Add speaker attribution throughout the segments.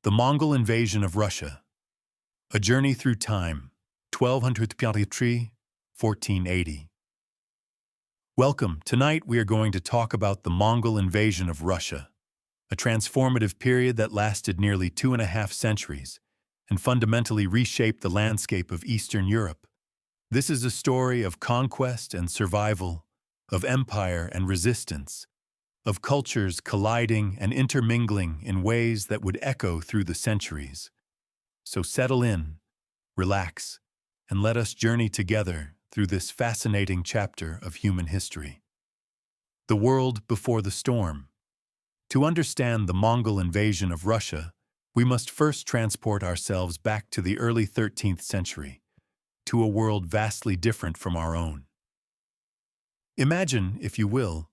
Speaker 1: The Mongol Invasion of Russia. A Journey Through Time, 1233–1480. Welcome. Tonight we are going to talk about the Mongol invasion of Russia, a transformative period that lasted nearly 2.5 centuries and fundamentally reshaped the landscape of Eastern Europe. This is a story of conquest and survival, of empire and resistance, of cultures colliding and intermingling in ways that would echo through the centuries. So settle in, relax, and let us journey together through this fascinating chapter of human history. The world before the storm. To understand the Mongol invasion of Russia, we must first transport ourselves back to the early 13th century, to a world vastly different from our own. Imagine, if you will,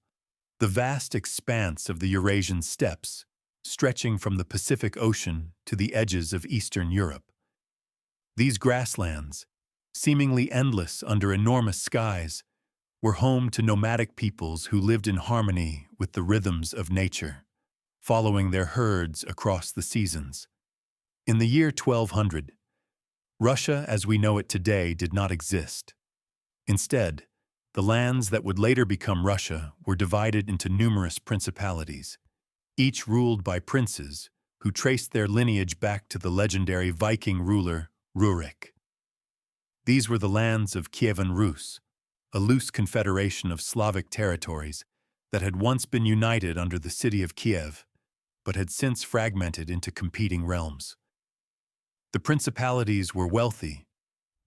Speaker 1: the vast expanse of the Eurasian steppes, stretching from the Pacific Ocean to the edges of Eastern Europe. These grasslands, seemingly endless under enormous skies, were home to nomadic peoples who lived in harmony with the rhythms of nature, following their herds across the seasons. In the year 1200, Russia as we know it today did not exist. Instead, the lands that would later become Russia were divided into numerous principalities, each ruled by princes who traced their lineage back to the legendary Viking ruler Rurik. These were the lands of Kievan Rus, a loose confederation of Slavic territories that had once been united under the city of Kiev, but had since fragmented into competing realms. The principalities were wealthy,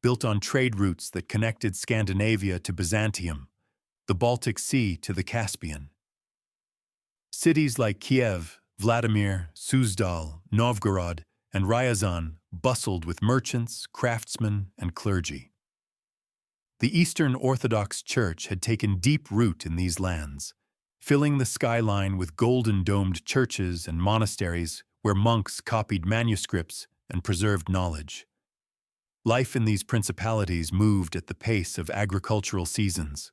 Speaker 1: built on trade routes that connected Scandinavia to Byzantium, the Baltic Sea to the Caspian. Cities like Kiev, Vladimir, Suzdal, Novgorod, and Ryazan bustled with merchants, craftsmen, and clergy. The Eastern Orthodox Church had taken deep root in these lands, filling the skyline with golden-domed churches and monasteries where monks copied manuscripts and preserved knowledge. Life in these principalities moved at the pace of agricultural seasons.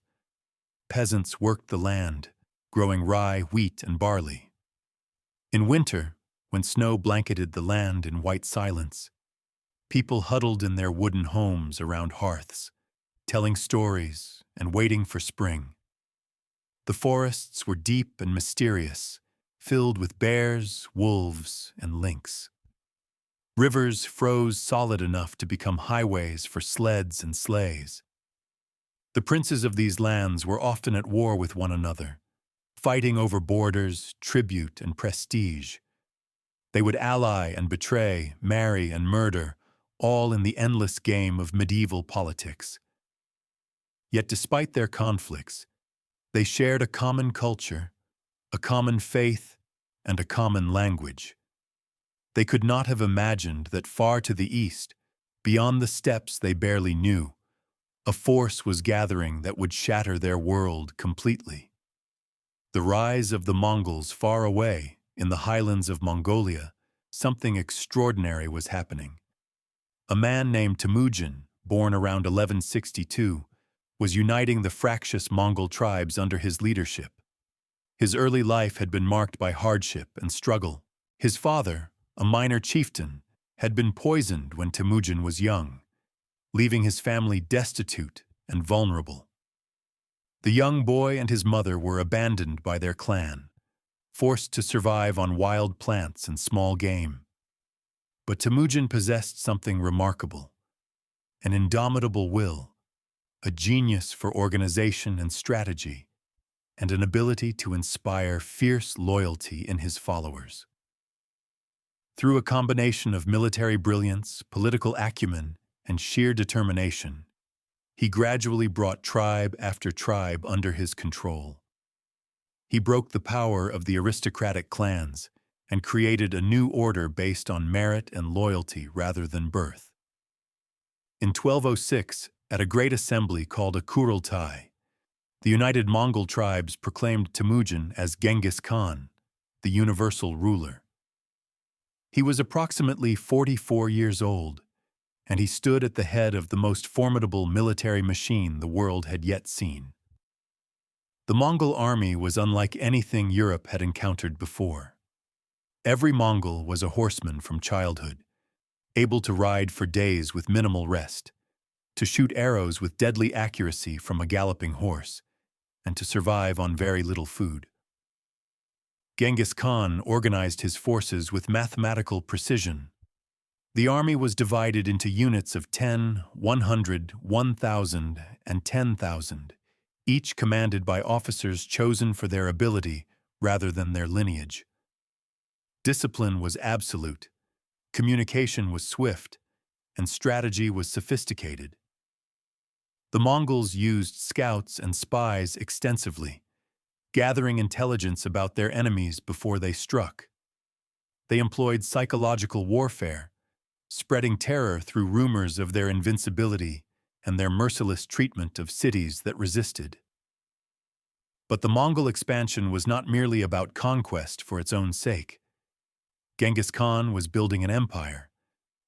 Speaker 1: Peasants worked the land, growing rye, wheat, and barley. In winter, when snow blanketed the land in white silence, people huddled in their wooden homes around hearths, telling stories and waiting for spring. The forests were deep and mysterious, filled with bears, wolves, and lynx. Rivers froze solid enough to become highways for sleds and sleighs. The princes of these lands were often at war with one another, fighting over borders, tribute, and prestige. They would ally and betray, marry and murder, all in the endless game of medieval politics. Yet despite their conflicts, they shared a common culture, a common faith, and a common language. They could not have imagined that far to the east, beyond the steppes they barely knew, a force was gathering that would shatter their world completely. The rise of the Mongols far away, in the highlands of Mongolia, something extraordinary was happening. A man named Temujin, born around 1162, was uniting the fractious Mongol tribes under his leadership. His early life had been marked by hardship and struggle. His father, a minor chieftain, had been poisoned when Temujin was young, leaving his family destitute and vulnerable. The young boy and his mother were abandoned by their clan, forced to survive on wild plants and small game. But Temujin possessed something remarkable: an indomitable will, a genius for organization and strategy, and an ability to inspire fierce loyalty in his followers. Through a combination of military brilliance, political acumen, and sheer determination, he gradually brought tribe after tribe under his control. He broke the power of the aristocratic clans and created a new order based on merit and loyalty rather than birth. In 1206, at a great assembly called a Kurultai, the united Mongol tribes proclaimed Temujin as Genghis Khan, the universal ruler. He was approximately 44 years old, and he stood at the head of the most formidable military machine the world had yet seen. The Mongol army was unlike anything Europe had encountered before. Every Mongol was a horseman from childhood, able to ride for days with minimal rest, to shoot arrows with deadly accuracy from a galloping horse, and to survive on very little food. Genghis Khan organized his forces with mathematical precision. The army was divided into units of 10, 100, 1,000, and 10,000, each commanded by officers chosen for their ability rather than their lineage. Discipline was absolute, communication was swift, and strategy was sophisticated. The Mongols used scouts and spies extensively, gathering intelligence about their enemies before they struck. They employed psychological warfare, spreading terror through rumors of their invincibility and their merciless treatment of cities that resisted. But the Mongol expansion was not merely about conquest for its own sake. Genghis Khan was building an empire,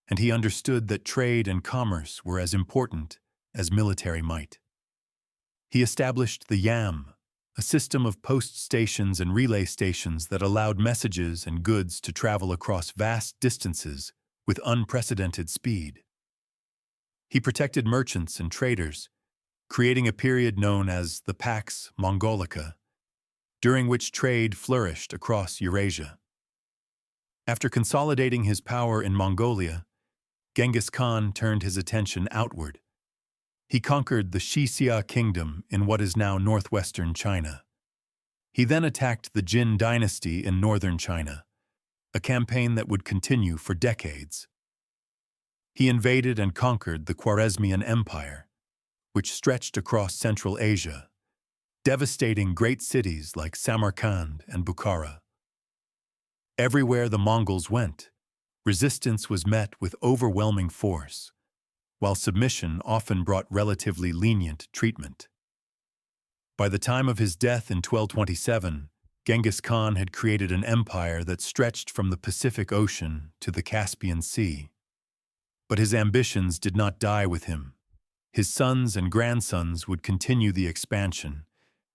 Speaker 1: and he understood that trade and commerce were as important as military might. He established the Yam, a system of post stations and relay stations that allowed messages and goods to travel across vast distances with unprecedented speed. He protected merchants and traders, creating a period known as the Pax Mongolica, during which trade flourished across Eurasia. After consolidating his power in Mongolia, Genghis Khan turned his attention outward. He conquered the Xixia kingdom in what is now northwestern China. He then attacked the Jin dynasty in northern China, a campaign that would continue for decades. He invaded and conquered the Khwarezmian Empire, which stretched across Central Asia, devastating great cities like Samarkand and Bukhara. Everywhere the Mongols went, resistance was met with overwhelming force, while submission often brought relatively lenient treatment. By the time of his death in 1227, Genghis Khan had created an empire that stretched from the Pacific Ocean to the Caspian Sea. But his ambitions did not die with him. His sons and grandsons would continue the expansion,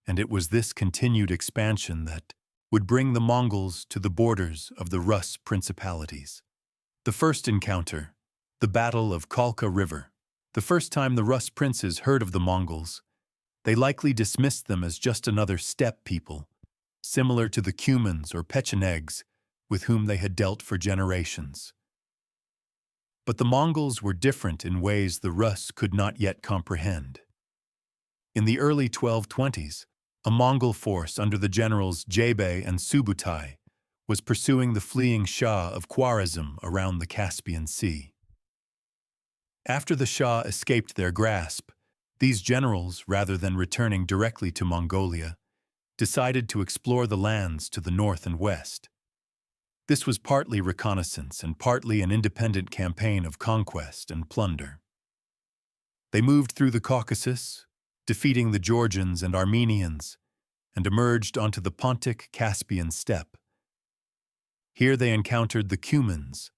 Speaker 1: and it was this continued expansion that would bring the Mongols to the borders of the Rus principalities. The first encounter, the Battle of Khalkha River. The first time the Rus princes heard of the Mongols, they likely dismissed them as just another steppe people, similar to the Cumans or Pechenegs with whom they had dealt for generations. But the Mongols were different in ways the Rus could not yet comprehend. In the early 1220s, a Mongol force under the generals Jebei and Subutai was pursuing the fleeing Shah of Khwarezm around the Caspian Sea. After the Shah escaped their grasp, these generals, rather than returning directly to Mongolia, decided to explore the lands to the north and west. This was partly reconnaissance and partly an independent campaign of conquest and plunder. They moved through the Caucasus, defeating the Georgians and Armenians, and emerged onto the Pontic Caspian steppe. Here they encountered the Cumans,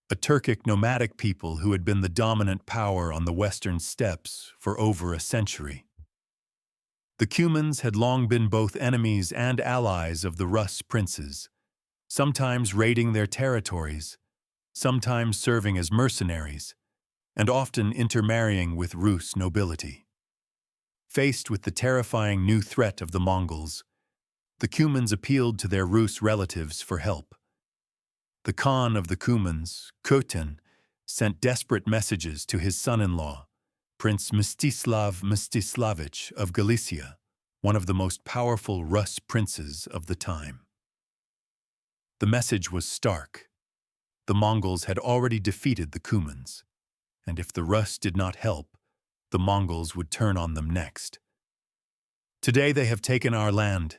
Speaker 1: a Turkic nomadic people who had been the dominant power on the western steppes for over a century. The Cumans had long been both enemies and allies of the Rus princes, sometimes raiding their territories, sometimes serving as mercenaries, and often intermarrying with Rus nobility. Faced with the terrifying new threat of the Mongols, the Cumans appealed to their Rus relatives for help. The Khan of the Cumans, Khotin, sent desperate messages to his son-in-law, Prince Mstislav Mstislavich of Galicia, one of the most powerful Rus princes of the time. The message was stark. The Mongols had already defeated the Cumans, and if the Rus did not help, the Mongols would turn on them next. Today they have taken our land.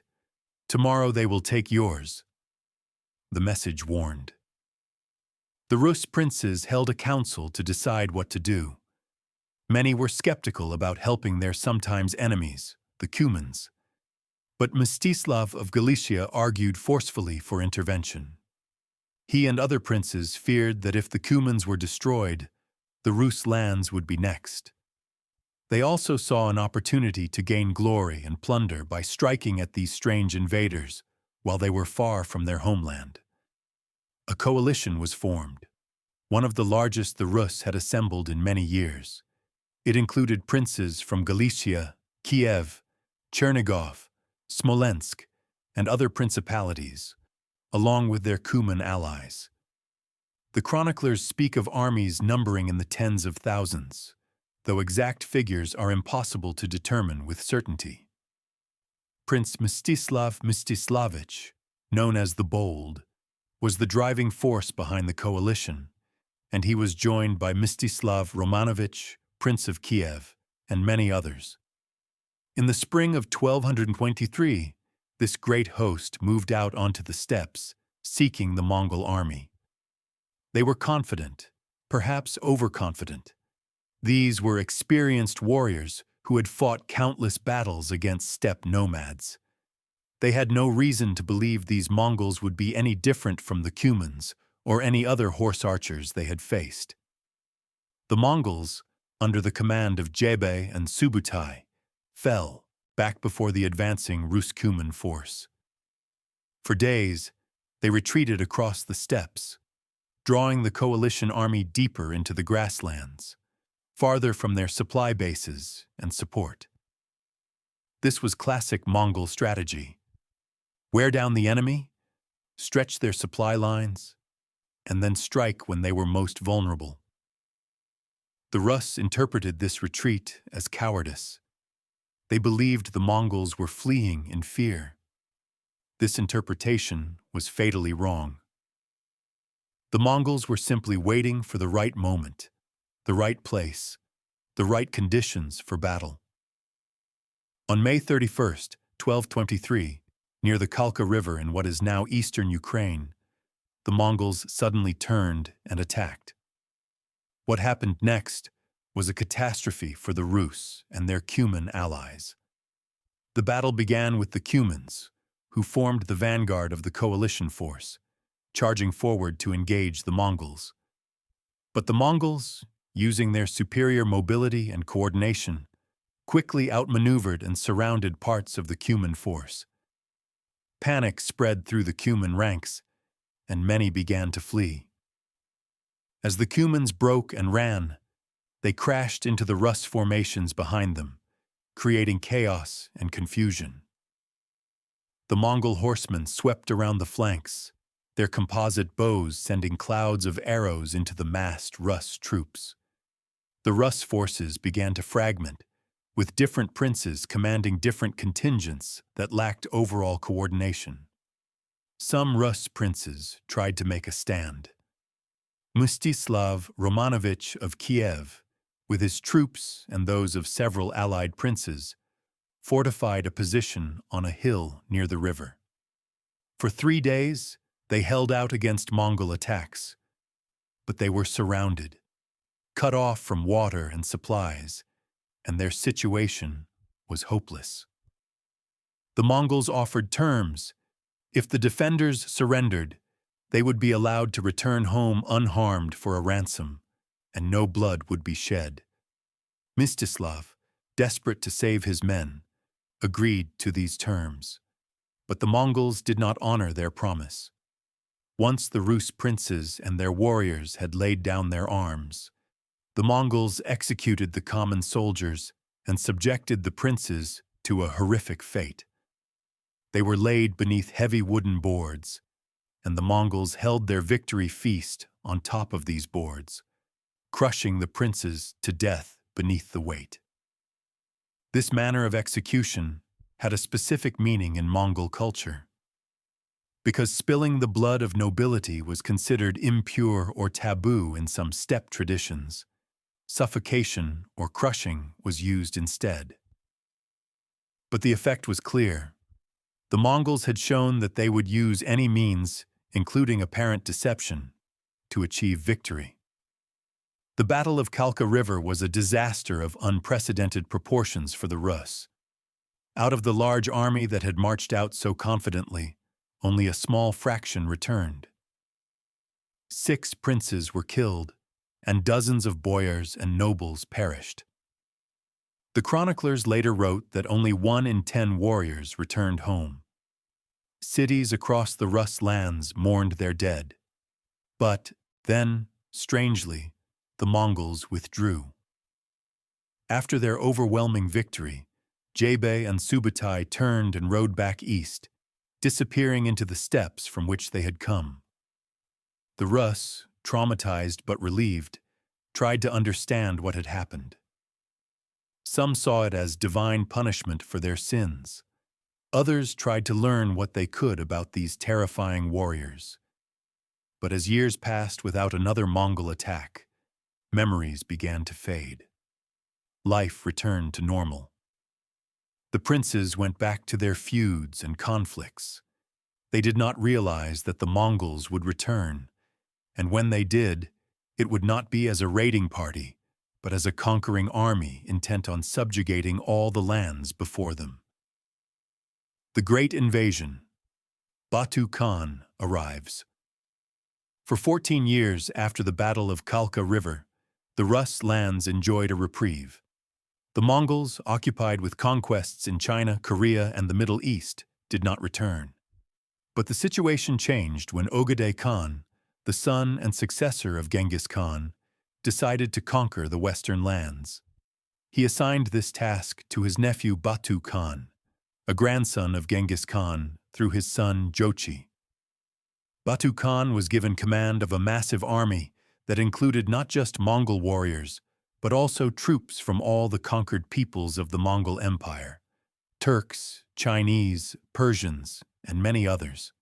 Speaker 1: Tomorrow they will take yours, the message warned. The Rus princes held a council to decide what to do. Many were skeptical about helping their sometimes enemies, the Cumans. But Mstislav of Galicia argued forcefully for intervention. He and other princes feared that if the Cumans were destroyed, the Rus lands would be next. They also saw an opportunity to gain glory and plunder by striking at these strange invaders while they were far from their homeland. A coalition was formed, one of the largest the Rus had assembled in many years. It included princes from Galicia, Kiev, Chernigov, Smolensk, and other principalities, along with their Cuman allies. The chroniclers speak of armies numbering in the tens of thousands, though exact figures are impossible to determine with certainty. Prince Mstislav Mstislavich, known as the Bold, was the driving force behind the coalition, and he was joined by Mstislav Romanovich, Prince of Kiev, and many others. In the spring of 1223, this great host moved out onto the steppes, seeking the Mongol army. They were confident, perhaps overconfident. These were experienced warriors who had fought countless battles against steppe nomads. They had no reason to believe these Mongols would be any different from the Cumans or any other horse archers they had faced. The Mongols, under the command of Jebe and Subutai, fell back before the advancing Rus-Cuman force. For days, they retreated across the steppes, drawing the coalition army deeper into the grasslands, farther from their supply bases and support. This was classic Mongol strategy. Wear down the enemy, stretch their supply lines, and then strike when they were most vulnerable. The Rus interpreted this retreat as cowardice. They believed the Mongols were fleeing in fear. This interpretation was fatally wrong. The Mongols were simply waiting for the right moment, the right place, the right conditions for battle. On May 31st, 1223, near the Kalka River in what is now eastern Ukraine, the Mongols suddenly turned and attacked. What happened next was a catastrophe for the Rus and their Cuman allies. The battle began with the Cumans, who formed the vanguard of the coalition force, charging forward to engage the Mongols. But the Mongols, using their superior mobility and coordination, quickly outmaneuvered and surrounded parts of the Cuman force. Panic spread through the Cuman ranks, and many began to flee. As the Cumans broke and ran, they crashed into the Rus formations behind them, creating chaos and confusion. The Mongol horsemen swept around the flanks, their composite bows sending clouds of arrows into the massed Rus troops. The Rus forces began to fragment, with different princes commanding different contingents that lacked overall coordination. Some Rus princes tried to make a stand. Mstislav Romanovich of Kiev, with his troops and those of several allied princes, fortified a position on a hill near the river. For 3 days, they held out against Mongol attacks, but they were surrounded, cut off from water and supplies, and their situation was hopeless. The Mongols offered terms. If the defenders surrendered, they would be allowed to return home unharmed for a ransom, and no blood would be shed. Mstislav, desperate to save his men, agreed to these terms, but the Mongols did not honor their promise. Once the Rus princes and their warriors had laid down their arms, the Mongols executed the common soldiers and subjected the princes to a horrific fate. They were laid beneath heavy wooden boards, and the Mongols held their victory feast on top of these boards, crushing the princes to death beneath the weight. This manner of execution had a specific meaning in Mongol culture. Because spilling the blood of nobility was considered impure or taboo in some steppe traditions, suffocation or crushing was used instead. But the effect was clear. The Mongols had shown that they would use any means, including apparent deception, to achieve victory. The Battle of Kalka River was a disaster of unprecedented proportions for the Rus. Out of the large army that had marched out so confidently, only a small fraction returned. 6 princes were killed, and dozens of boyars and nobles perished. The chroniclers later wrote that only 1 in 10 warriors returned home. Cities across the Rus lands mourned their dead, But then, strangely, the Mongols withdrew. After their overwhelming victory, Jebei and Subutai turned and rode back east, disappearing into the steppes from which they had come. The Rus, traumatized but relieved, tried to understand what had happened. Some saw it as divine punishment for their sins. Others tried to learn what they could about these terrifying warriors. But as years passed without another Mongol attack, memories began to fade. Life returned to normal. The princes went back to their feuds and conflicts. They did not realize that the Mongols would return, and when they did, it would not be as a raiding party, but as a conquering army intent on subjugating all the lands before them. The Great Invasion. Batu Khan arrives. For 14 years after the Battle of Kalka River, the Rus lands enjoyed a reprieve. The Mongols, occupied with conquests in China, Korea, and the Middle East, did not return. But the situation changed when Ogedei Khan, the son and successor of Genghis Khan, decided to conquer the western lands. He assigned this task to his nephew Batu Khan, a grandson of Genghis Khan, through his son Jochi. Batu Khan was given command of a massive army that included not just Mongol warriors, but also troops from all the conquered peoples of the Mongol Empire: Turks, Chinese, Persians, and many others.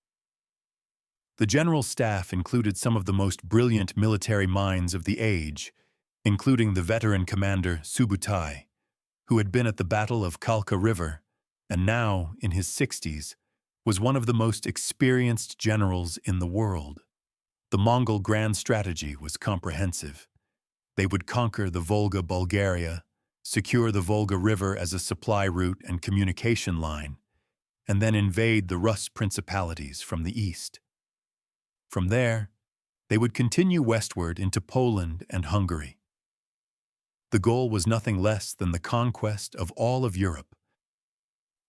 Speaker 1: The general staff included some of the most brilliant military minds of the age, including the veteran commander Subutai, who had been at the Battle of Kalka River, and now, in his 60s, was one of the most experienced generals in the world. The Mongol grand strategy was comprehensive. They would conquer the Volga Bulgaria, secure the Volga River as a supply route and communication line, and then invade the Rus principalities from the east. From there, they would continue westward into Poland and Hungary. The goal was nothing less than the conquest of all of Europe.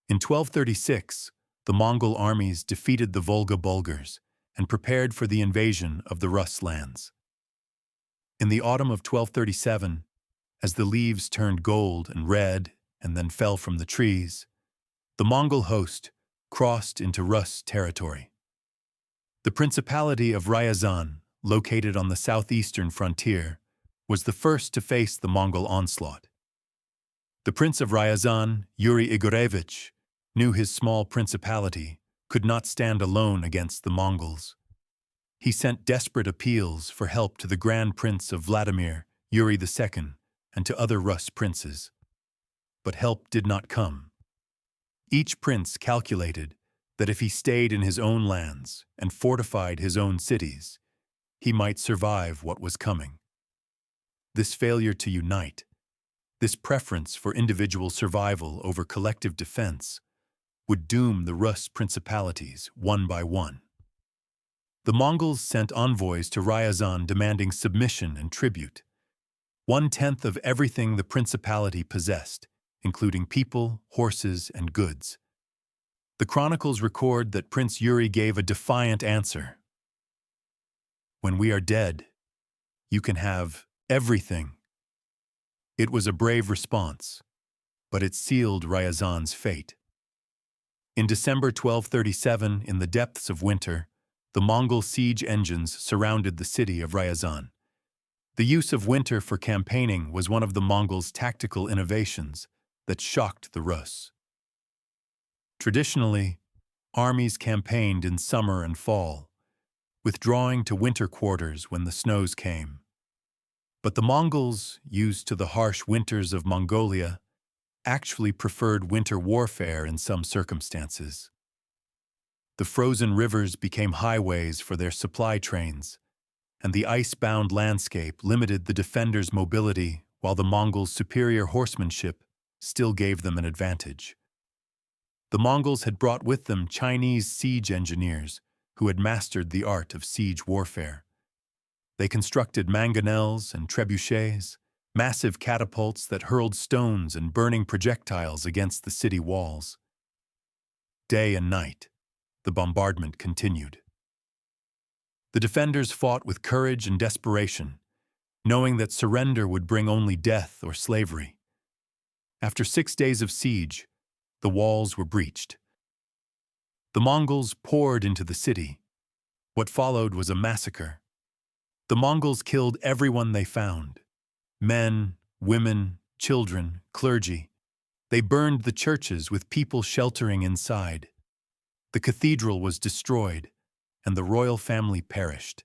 Speaker 1: In 1236, the Mongol armies defeated the Volga Bulgars and prepared for the invasion of the Rus lands. In the autumn of 1237, as the leaves turned gold and red and then fell from the trees, the Mongol host crossed into Rus territory. The Principality of Ryazan, located on the southeastern frontier, was the first to face the Mongol onslaught. The Prince of Ryazan, Yuri Igorevich, knew his small principality could not stand alone against the Mongols. He sent desperate appeals for help to the Grand Prince of Vladimir, Yuri II, and to other Rus princes. But help did not come. Each prince calculated that if he stayed in his own lands and fortified his own cities, he might survive what was coming. This failure to unite, this preference for individual survival over collective defense, would doom the Rus principalities one by one. The Mongols sent envoys to Ryazan demanding submission and tribute, 1/10 of everything the principality possessed, including people, horses, and goods. The chronicles record that Prince Yuri gave a defiant answer. "When we are dead, you can have everything." It was a brave response, but it sealed Ryazan's fate. In December 1237, in the depths of winter, the Mongol siege engines surrounded the city of Ryazan. The use of winter for campaigning was one of the Mongols' tactical innovations that shocked the Rus. Traditionally, armies campaigned in summer and fall, withdrawing to winter quarters when the snows came. But the Mongols, used to the harsh winters of Mongolia, actually preferred winter warfare in some circumstances. The frozen rivers became highways for their supply trains, and the ice-bound landscape limited the defenders' mobility while the Mongols' superior horsemanship still gave them an advantage. The Mongols had brought with them Chinese siege engineers who had mastered the art of siege warfare. They constructed mangonels and trebuchets, massive catapults that hurled stones and burning projectiles against the city walls. Day and night, the bombardment continued. The defenders fought with courage and desperation, knowing that surrender would bring only death or slavery. After 6 days of siege, the walls were breached. The Mongols poured into the city. What followed was a massacre. The Mongols killed everyone they found: men, women, children, clergy. They burned the churches with people sheltering inside. The cathedral was destroyed, and the royal family perished.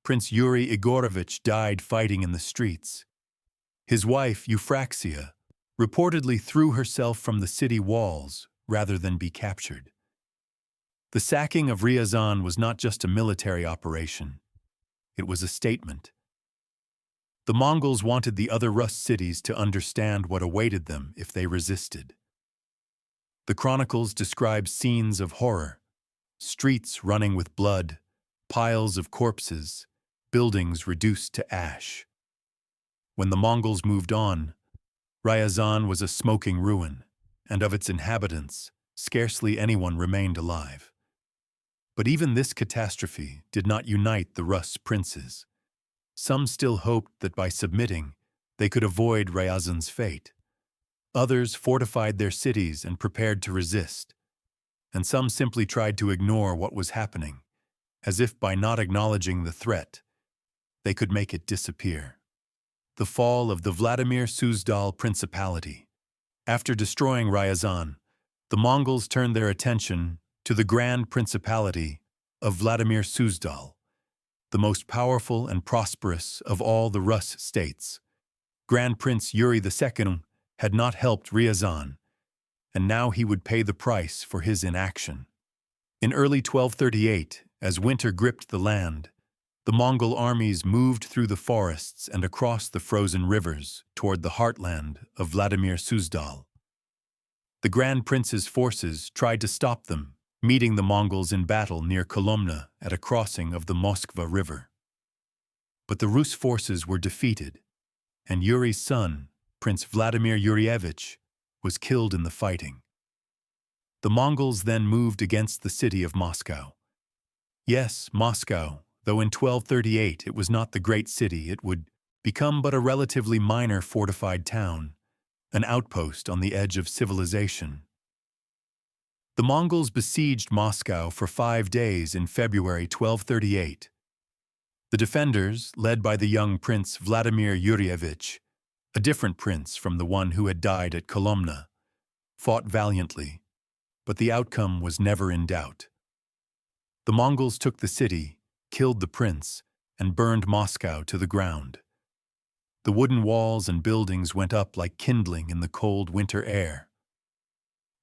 Speaker 1: Prince Yuri Igorovich died fighting in the streets. His wife, Euphraxia, reportedly threw herself from the city walls rather than be captured. The sacking of Ryazan was not just a military operation. It was a statement. The Mongols wanted the other Rus cities to understand what awaited them if they resisted. The chronicles describe scenes of horror: streets running with blood, piles of corpses, buildings reduced to ash. When the Mongols moved on, Ryazan was a smoking ruin, and of its inhabitants, scarcely anyone remained alive. But even this catastrophe did not unite the Rus princes. Some still hoped that by submitting, they could avoid Ryazan's fate. Others fortified their cities and prepared to resist, and some simply tried to ignore what was happening, as if by not acknowledging the threat, they could make it disappear. The fall of the Vladimir Suzdal Principality. After destroying Ryazan, the Mongols turned their attention to the Grand Principality of Vladimir Suzdal, the most powerful and prosperous of all the Rus states. Grand Prince Yuri II had not helped Ryazan, and now he would pay the price for his inaction. In early 1238, as winter gripped the land, the Mongol armies moved through the forests and across the frozen rivers toward the heartland of Vladimir Suzdal. The Grand Prince's forces tried to stop them, meeting the Mongols in battle near Kolomna at a crossing of the Moskva River. But the Rus forces were defeated, and Yuri's son, Prince Vladimir Yurievich, was killed in the fighting. The Mongols then moved against the city of Moscow. Yes, Moscow, though in 1238 it was not the great city, it would become but a relatively minor fortified town, an outpost on the edge of civilization. The Mongols besieged Moscow for 5 days in February 1238. The defenders, led by the young Prince Vladimir Yurievich, a different prince from the one who had died at Kolomna, fought valiantly, but the outcome was never in doubt. The Mongols took the city, killed the prince, and burned Moscow to the ground. The wooden walls and buildings went up like kindling in the cold winter air.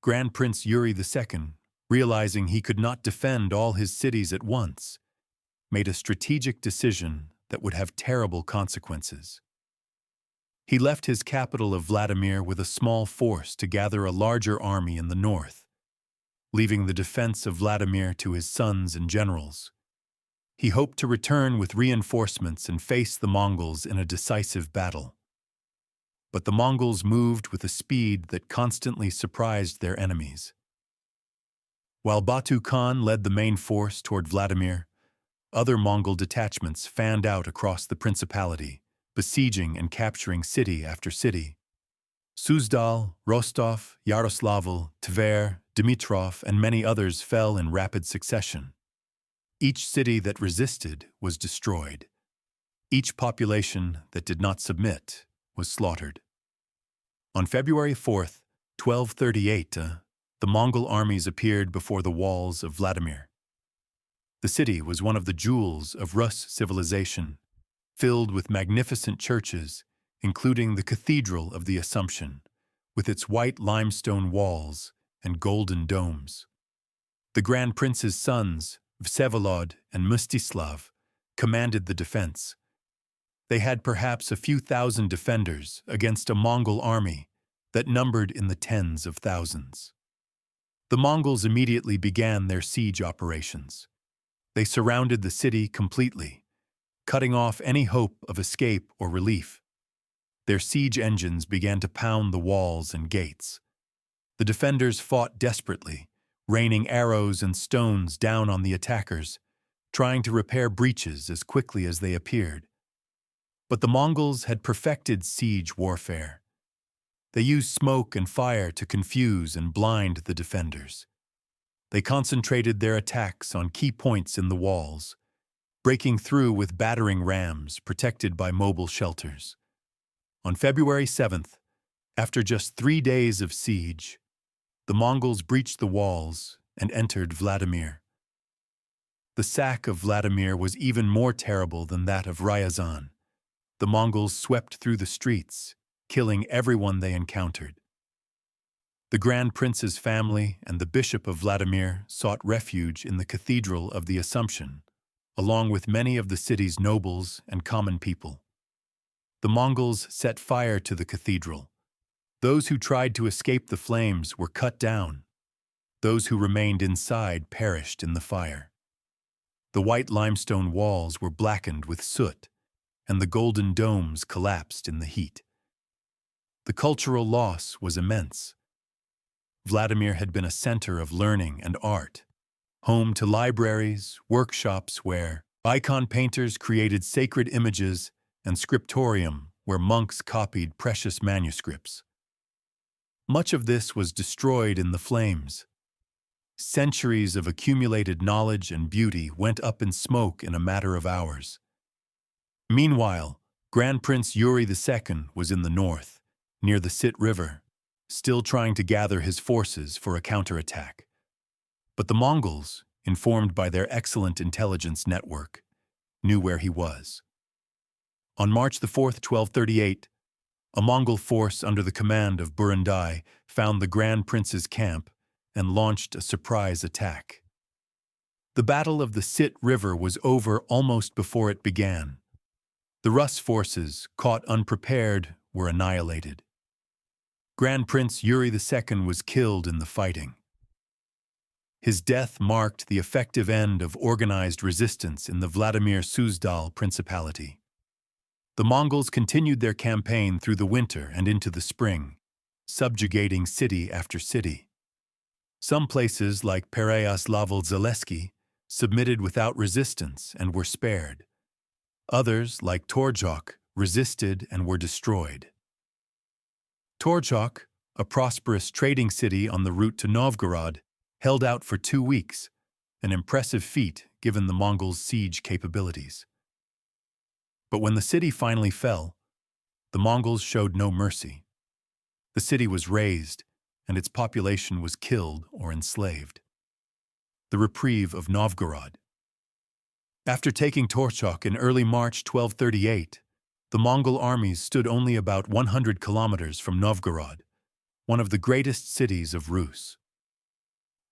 Speaker 1: Grand Prince Yuri II, realizing he could not defend all his cities at once, made a strategic decision that would have terrible consequences. He left his capital of Vladimir with a small force to gather a larger army in the north, leaving the defense of Vladimir to his sons and generals. He hoped to return with reinforcements and face the Mongols in a decisive battle. But the Mongols moved with a speed that constantly surprised their enemies. While Batu Khan led the main force toward Vladimir, other Mongol detachments fanned out across the principality, besieging and capturing city after city. Suzdal, Rostov, Yaroslavl, Tver, Dmitrov, and many others fell in rapid succession. Each city that resisted was destroyed. Each population that did not submit was slaughtered. On February 4th, 1238, the Mongol armies appeared before the walls of Vladimir. The city was one of the jewels of Rus civilization, filled with magnificent churches, including the Cathedral of the Assumption, with its white limestone walls and golden domes. The Grand Prince's sons, Vsevolod and Mstislav, commanded the defense. They had perhaps a few thousand defenders against a Mongol army that numbered in the tens of thousands. The Mongols immediately began their siege operations. They surrounded the city completely, cutting off any hope of escape or relief. Their siege engines began to pound the walls and gates. The defenders fought desperately, raining arrows and stones down on the attackers, trying to repair breaches as quickly as they appeared. But the Mongols had perfected siege warfare. They used smoke and fire to confuse and blind the defenders. They concentrated their attacks on key points in the walls, breaking through with battering rams protected by mobile shelters. On February 7th, after just 3 days of siege, the Mongols breached the walls and entered Vladimir. The sack of Vladimir was even more terrible than that of Ryazan. The Mongols swept through the streets, killing everyone they encountered. The Grand Prince's family and the Bishop of Vladimir sought refuge in the Cathedral of the Assumption, along with many of the city's nobles and common people. The Mongols set fire to the cathedral. Those who tried to escape the flames were cut down. Those who remained inside perished in the fire. The white limestone walls were blackened with soot, and the golden domes collapsed in the heat. The cultural loss was immense. Vladimir had been a center of learning and art, home to libraries, workshops where icon painters created sacred images, and scriptorium where monks copied precious manuscripts. Much of this was destroyed in the flames. Centuries of accumulated knowledge and beauty went up in smoke in a matter of hours. Meanwhile, Grand Prince Yuri II was in the north, near the Sit River, still trying to gather his forces for a counterattack. But the Mongols, informed by their excellent intelligence network, knew where he was. On March 4th, 1238, a Mongol force under the command of Burundai found the Grand Prince's camp and launched a surprise attack. The Battle of the Sit River was over almost before it began. The Rus forces, caught unprepared, were annihilated. Grand Prince Yuri II was killed in the fighting. His death marked the effective end of organized resistance in the Vladimir Suzdal Principality. The Mongols continued their campaign through the winter and into the spring, subjugating city after city. Some places, like Pereyaslav-Zaleski, submitted without resistance and were spared. Others, like Torjok, resisted and were destroyed. Torjok, a prosperous trading city on the route to Novgorod, held out for 2 weeks, an impressive feat given the Mongols' siege capabilities. But when the city finally fell, the Mongols showed no mercy. The city was razed, and its population was killed or enslaved. The reprieve of Novgorod. After taking Torchok in early March 1238, the Mongol armies stood only about 100 kilometers from Novgorod, one of the greatest cities of Rus.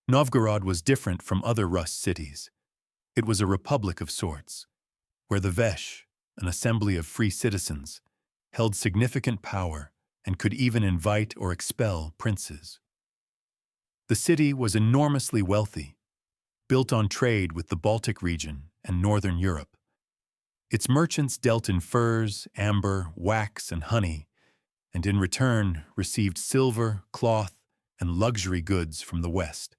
Speaker 1: Novgorod was different from other Rus cities. It was a republic of sorts, where the Vesh, an assembly of free citizens, held significant power and could even invite or expel princes. The city was enormously wealthy, built on trade with the Baltic region and northern Europe. Its merchants dealt in furs, amber, wax, and honey, and in return received silver, cloth, and luxury goods from the West.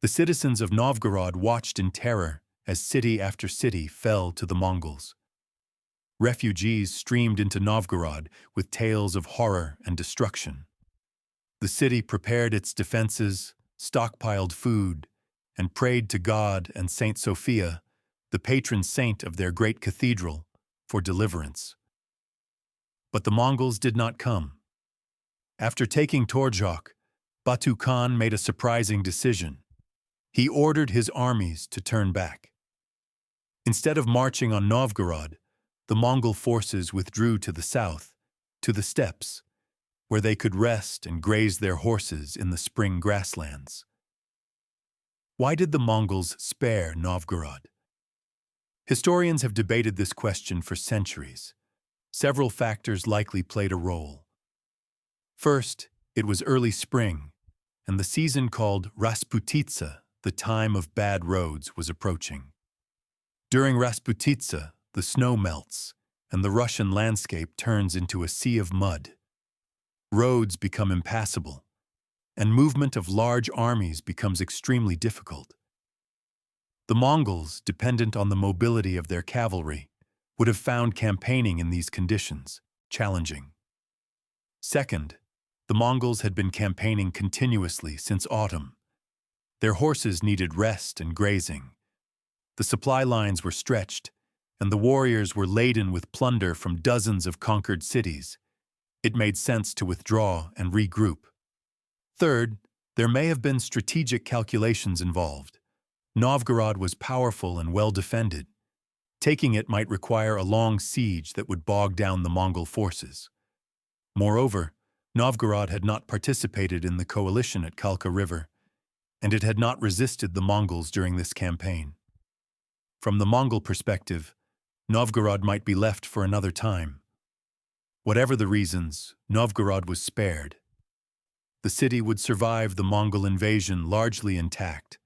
Speaker 1: The citizens of Novgorod watched in terror as city after city fell to the Mongols. Refugees streamed into Novgorod with tales of horror and destruction. The city prepared its defenses, stockpiled food, and prayed to God and Saint Sophia, the patron saint of their great cathedral, for deliverance. But the Mongols did not come. After taking Torjok, Batu Khan made a surprising decision. He ordered his armies to turn back. Instead of marching on Novgorod, the Mongol forces withdrew to the south, to the steppes, where they could rest and graze their horses in the spring grasslands. Why did the Mongols spare Novgorod? Historians have debated this question for centuries. Several factors likely played a role. First, it was early spring, and the season called Rasputitsa, the time of bad roads, was approaching. During Rasputitsa, the snow melts, and the Russian landscape turns into a sea of mud. Roads become impassable, and movement of large armies becomes extremely difficult. The Mongols, dependent on the mobility of their cavalry, would have found campaigning in these conditions challenging. Second, the Mongols had been campaigning continuously since autumn. Their horses needed rest and grazing. The supply lines were stretched, and the warriors were laden with plunder from dozens of conquered cities. It made sense to withdraw and regroup. Third, there may have been strategic calculations involved. Novgorod was powerful and well defended. Taking it might require a long siege that would bog down the Mongol forces. Moreover, Novgorod had not participated in the coalition at Kalka River, and it had not resisted the Mongols during this campaign. From the Mongol perspective, Novgorod might be left for another time. Whatever the reasons, Novgorod was spared. The city would survive the Mongol invasion largely intact,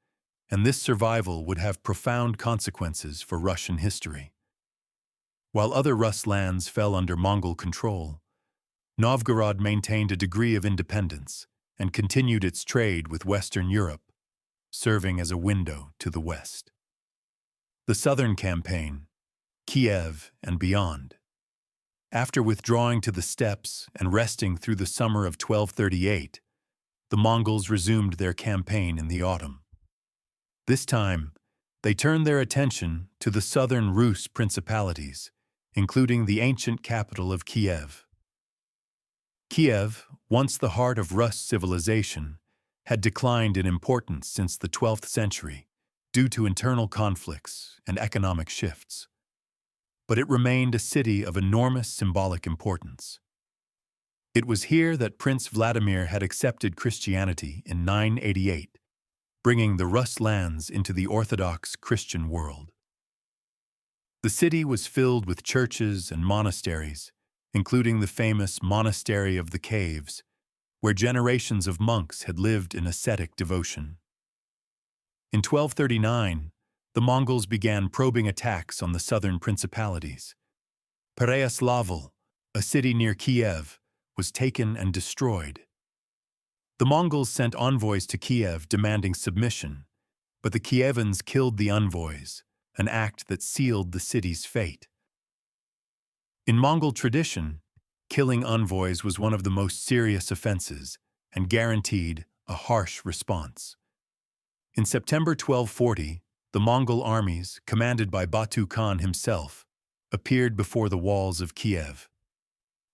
Speaker 1: and this survival would have profound consequences for Russian history. While other Rus lands fell under Mongol control, Novgorod maintained a degree of independence and continued its trade with Western Europe, serving as a window to the West. The Southern Campaign, Kiev and beyond. After withdrawing to the steppes and resting through the summer of 1238, the Mongols resumed their campaign in the autumn. This time, they turned their attention to the southern Rus principalities, including the ancient capital of Kiev. Kiev, once the heart of Rus civilization, had declined in importance since the 12th century due to internal conflicts and economic shifts. But it remained a city of enormous symbolic importance. It was here that Prince Vladimir had accepted Christianity in 988, bringing the Rus lands into the Orthodox Christian world. The city was filled with churches and monasteries, including the famous Monastery of the Caves, where generations of monks had lived in ascetic devotion. In 1239, the Mongols began probing attacks on the southern principalities. Pereyaslav, a city near Kiev, was taken and destroyed. The Mongols sent envoys to Kiev demanding submission, but the Kievans killed the envoys, an act that sealed the city's fate. In Mongol tradition, killing envoys was one of the most serious offenses and guaranteed a harsh response. In September 1240, the Mongol armies, commanded by Batu Khan himself, appeared before the walls of Kiev.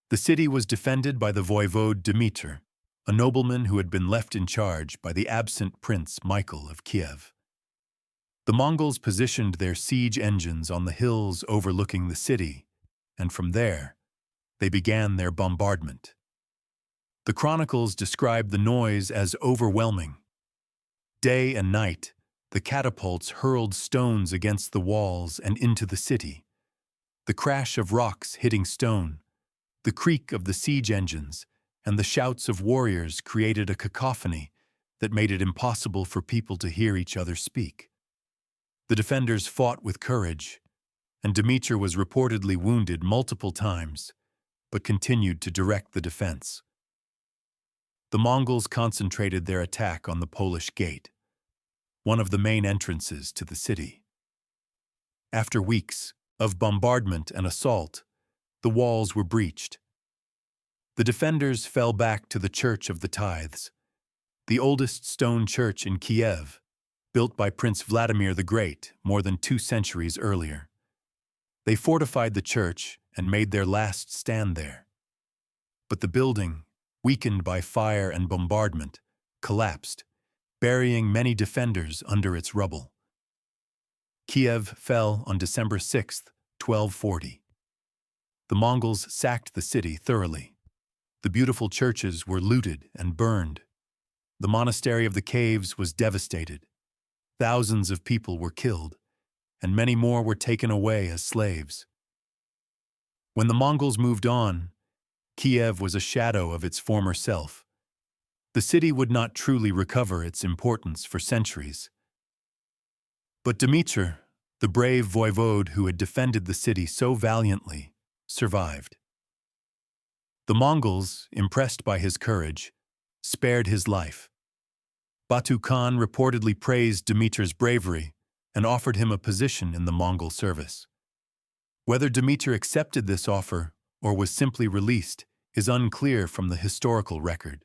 Speaker 1: The city was defended by the voivode Dmitr, a nobleman who had been left in charge by the absent Prince Michael of Kiev. The Mongols positioned their siege engines on the hills overlooking the city, and from there, they began their bombardment. The chronicles describe the noise as overwhelming. Day and night, the catapults hurled stones against the walls and into the city. The crash of rocks hitting stone, the creak of the siege engines, and the shouts of warriors created a cacophony that made it impossible for people to hear each other speak. The defenders fought with courage, and Dmitr was reportedly wounded multiple times, but continued to direct the defense. The Mongols concentrated their attack on the Polish Gate, one of the main entrances to the city. After weeks of bombardment and assault, the walls were breached. The defenders fell back to the Church of the Tithes, the oldest stone church in Kiev, built by Prince Vladimir the Great more than 2 centuries earlier. They fortified the church and made their last stand there. But the building, weakened by fire and bombardment, collapsed, burying many defenders under its rubble. Kiev fell on December 6, 1240. The Mongols sacked the city thoroughly. The beautiful churches were looted and burned. The monastery of the caves was devastated. Thousands of people were killed, and many more were taken away as slaves. When the Mongols moved on, Kiev was a shadow of its former self. The city would not truly recover its importance for centuries. But Dmitr, the brave voivode who had defended the city so valiantly, survived. The Mongols, impressed by his courage, spared his life. Batu Khan reportedly praised Dmitr's bravery, and offered him a position in the Mongol service. Whether Demeter accepted this offer or was simply released is unclear from the historical record,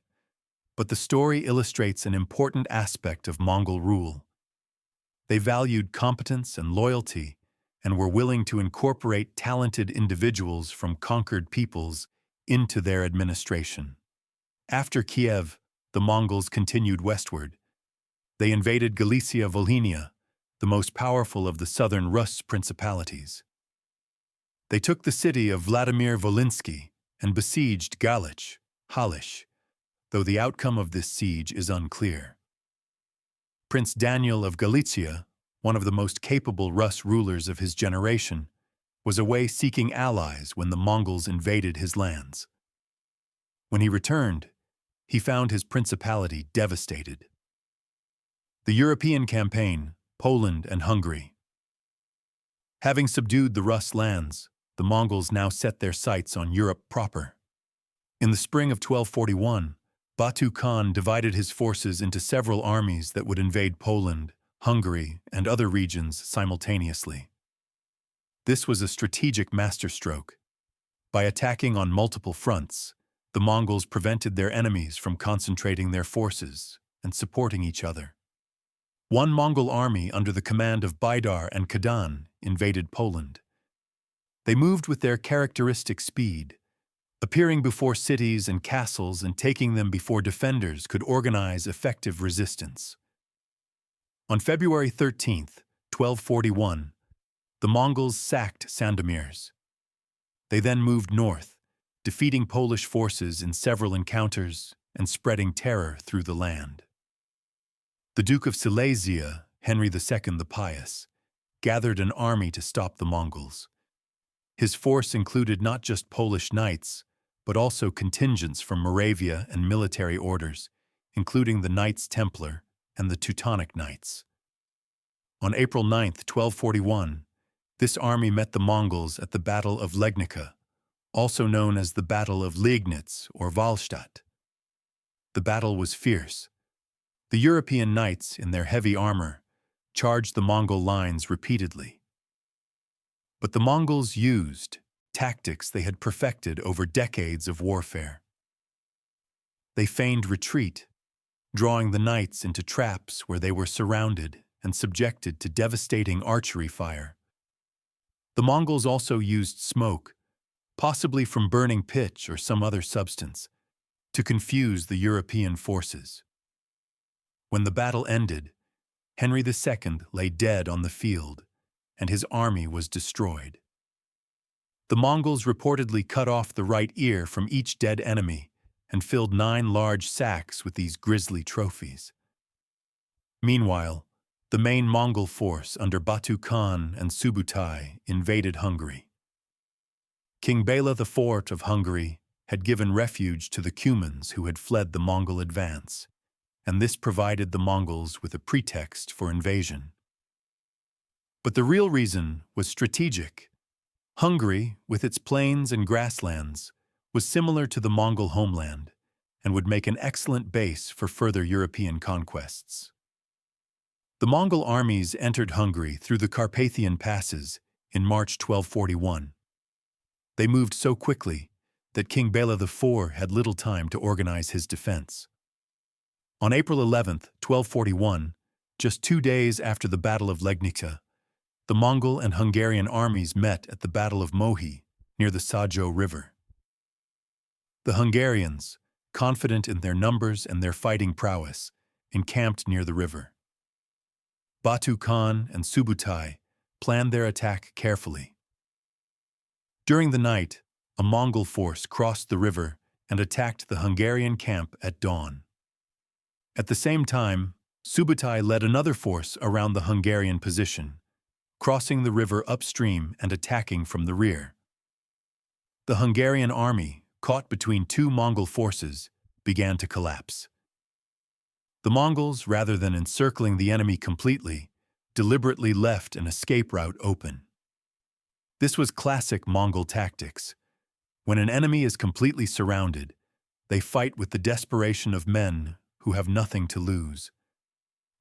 Speaker 1: but the story illustrates an important aspect of Mongol rule. They valued competence and loyalty and were willing to incorporate talented individuals from conquered peoples into their administration. After Kiev, the Mongols continued westward. They invaded Galicia-Volhynia, the most powerful of the southern Rus principalities. They took the city of Vladimir Volinsky and besieged Galich, Halish, though the outcome of this siege is unclear. Prince Daniel of Galicia, one of the most capable Rus rulers of his generation, was away seeking allies when the Mongols invaded his lands. When he returned, he found his principality devastated. The European campaign, Poland and Hungary. Having subdued the Rus lands, the Mongols now set their sights on Europe proper. In the spring of 1241, Batu Khan divided his forces into several armies that would invade Poland, Hungary, and other regions simultaneously. This was a strategic masterstroke. By attacking on multiple fronts, the Mongols prevented their enemies from concentrating their forces and supporting each other. One Mongol army under the command of Baidar and Kadan invaded Poland. They moved with their characteristic speed, appearing before cities and castles and taking them before defenders could organize effective resistance. On February 13, 1241, the Mongols sacked Sandomierz. They then moved north, defeating Polish forces in several encounters and spreading terror through the land. The Duke of Silesia, Henry II the Pious, gathered an army to stop the Mongols. His force included not just Polish knights, but also contingents from Moravia and military orders, including the Knights Templar and the Teutonic Knights. On April 9, 1241, this army met the Mongols at the Battle of Legnica, also known as the Battle of Liegnitz or Wahlstatt. The battle was fierce. The European knights, in their heavy armor, charged the Mongol lines repeatedly. But the Mongols used tactics they had perfected over decades of warfare. They feigned retreat, drawing the knights into traps where they were surrounded and subjected to devastating archery fire. The Mongols also used smoke, possibly from burning pitch or some other substance, to confuse the European forces. When the battle ended, Henry II lay dead on the field, and his army was destroyed. The Mongols reportedly cut off the right ear from each dead enemy and filled 9 large sacks with these grisly trophies. Meanwhile, the main Mongol force under Batu Khan and Subutai invaded Hungary. King Bela IV of Hungary had given refuge to the Cumans who had fled the Mongol advance, and this provided the Mongols with a pretext for invasion. But the real reason was strategic. Hungary, with its plains and grasslands, was similar to the Mongol homeland and would make an excellent base for further European conquests. The Mongol armies entered Hungary through the Carpathian passes in March 1241. They moved so quickly that King Bela IV had little time to organize his defense. On April 11, 1241, just 2 days after the Battle of Legnica, the Mongol and Hungarian armies met at the Battle of Mohi near the Sajo River. The Hungarians, confident in their numbers and their fighting prowess, encamped near the river. Batu Khan and Subutai planned their attack carefully. During the night, a Mongol force crossed the river and attacked the Hungarian camp at dawn. At the same time, Subutai led another force around the Hungarian position, crossing the river upstream and attacking from the rear. The Hungarian army, caught between 2 Mongol forces, began to collapse. The Mongols, rather than encircling the enemy completely, deliberately left an escape route open. This was classic Mongol tactics. When an enemy is completely surrounded, they fight with the desperation of men who have nothing to lose.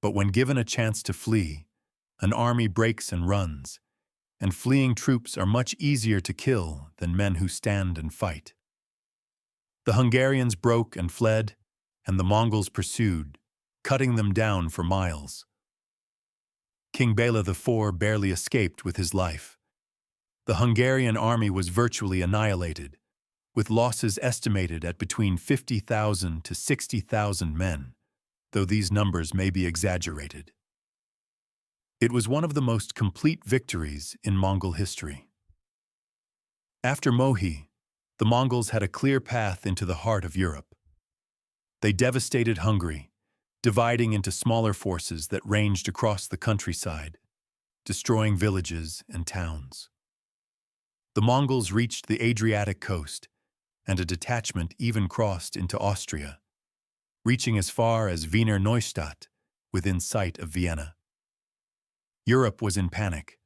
Speaker 1: But when given a chance to flee, an army breaks and runs, and fleeing troops are much easier to kill than men who stand and fight. The Hungarians broke and fled, and the Mongols pursued, cutting them down for miles. King Bela IV barely escaped with his life. The Hungarian army was virtually annihilated, with losses estimated at between 50,000 to 60,000 men, though these numbers may be exaggerated. It was one of the most complete victories in Mongol history. After Mohi, the Mongols had a clear path into the heart of Europe. They devastated Hungary, dividing into smaller forces that ranged across the countryside, destroying villages and towns. The Mongols reached the Adriatic coast, and a detachment even crossed into Austria, reaching as far as Wiener Neustadt, within sight of Vienna. Europe was in panic.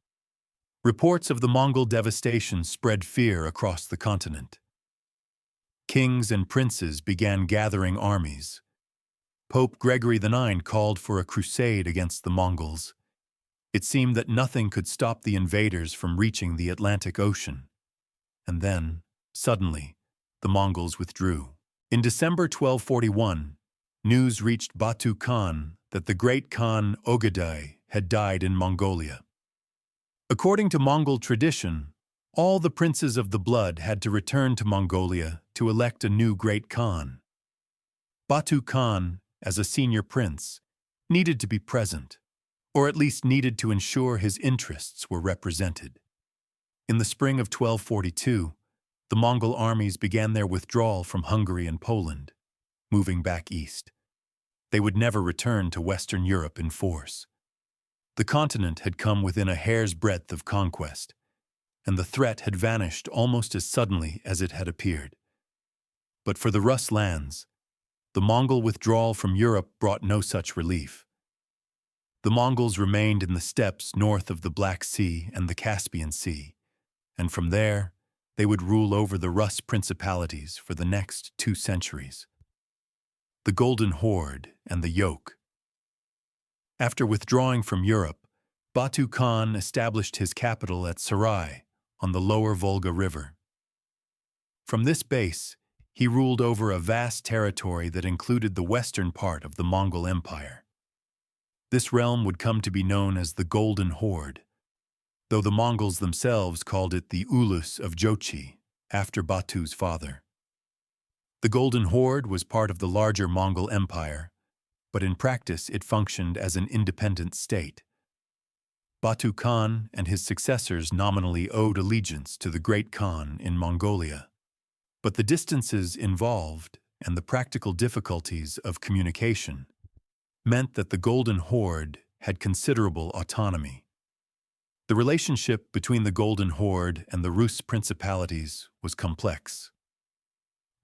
Speaker 1: Reports of the Mongol devastation spread fear across the continent. Kings and princes began gathering armies. Pope Gregory IX called for a crusade against the Mongols. It seemed that nothing could stop the invaders from reaching the Atlantic Ocean. And then, suddenly, the Mongols withdrew. In December 1241, news reached Batu Khan that the great Khan Ogadai had died in Mongolia. According to Mongol tradition, all the princes of the blood had to return to Mongolia to elect a new great Khan. Batu Khan, as a senior prince, needed to be present, or at least needed to ensure his interests were represented. In the spring of 1242, the Mongol armies began their withdrawal from Hungary and Poland, moving back east. They would never return to Western Europe in force. The continent had come within a hair's breadth of conquest, and the threat had vanished almost as suddenly as it had appeared. But for the Rus lands, the Mongol withdrawal from Europe brought no such relief. The Mongols remained in the steppes north of the Black Sea and the Caspian Sea, and from there, they would rule over the Rus principalities for the next 2 centuries. The Golden Horde and the Yoke. After withdrawing from Europe, Batu Khan established his capital at Sarai on the lower Volga River. From this base, he ruled over a vast territory that included the western part of the Mongol Empire. This realm would come to be known as the Golden Horde, though the Mongols themselves called it the Ulus of Jochi, after Batu's father. The Golden Horde was part of the larger Mongol Empire, but in practice it functioned as an independent state. Batu Khan and his successors nominally owed allegiance to the Great Khan in Mongolia, but the distances involved and the practical difficulties of communication meant that the Golden Horde had considerable autonomy. The relationship between the Golden Horde and the Rus principalities was complex.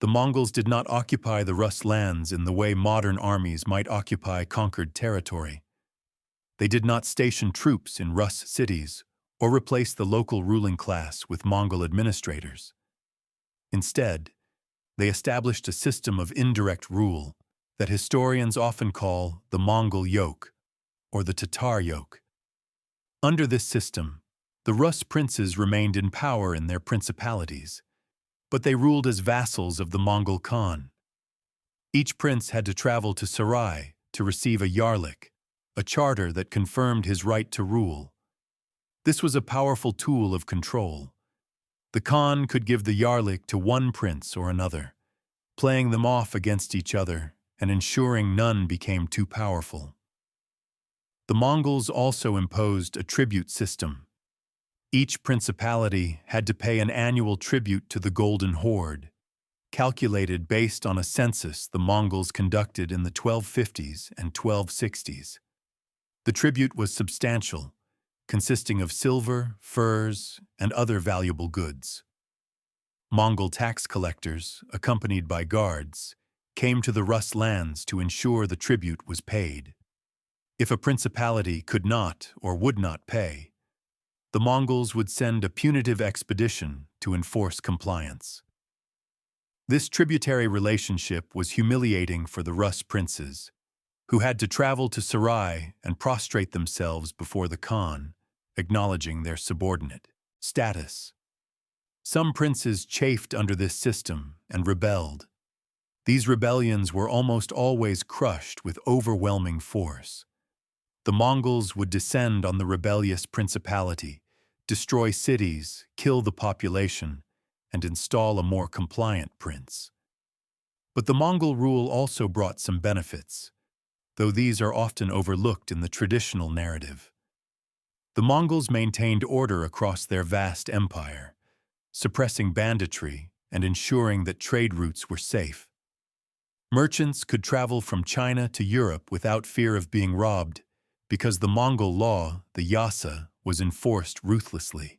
Speaker 1: The Mongols did not occupy the Rus lands in the way modern armies might occupy conquered territory. They did not station troops in Rus cities or replace the local ruling class with Mongol administrators. Instead, they established a system of indirect rule that historians often call the Mongol yoke or the Tatar yoke. Under this system, the Rus princes remained in power in their principalities, but they ruled as vassals of the Mongol Khan. Each prince had to travel to Sarai to receive a yarlik, a charter that confirmed his right to rule. This was a powerful tool of control. The Khan could give the yarlik to one prince or another, playing them off against each other and ensuring none became too powerful. The Mongols also imposed a tribute system. Each principality had to pay an annual tribute to the Golden Horde, calculated based on a census the Mongols conducted in the 1250s and 1260s. The tribute was substantial, consisting of silver, furs, and other valuable goods. Mongol tax collectors, accompanied by guards, came to the Rus lands to ensure the tribute was paid. If a principality could not or would not pay, the Mongols would send a punitive expedition to enforce compliance. This tributary relationship was humiliating for the Rus princes, who had to travel to Sarai and prostrate themselves before the Khan, acknowledging their subordinate status. Some princes chafed under this system and rebelled. These rebellions were almost always crushed with overwhelming force. The Mongols would descend on the rebellious principality, destroy cities, kill the population, and install a more compliant prince. But the Mongol rule also brought some benefits, though these are often overlooked in the traditional narrative. The Mongols maintained order across their vast empire, suppressing banditry and ensuring that trade routes were safe. Merchants could travel from China to Europe without fear of being robbed because the Mongol law, the Yasa, was enforced ruthlessly.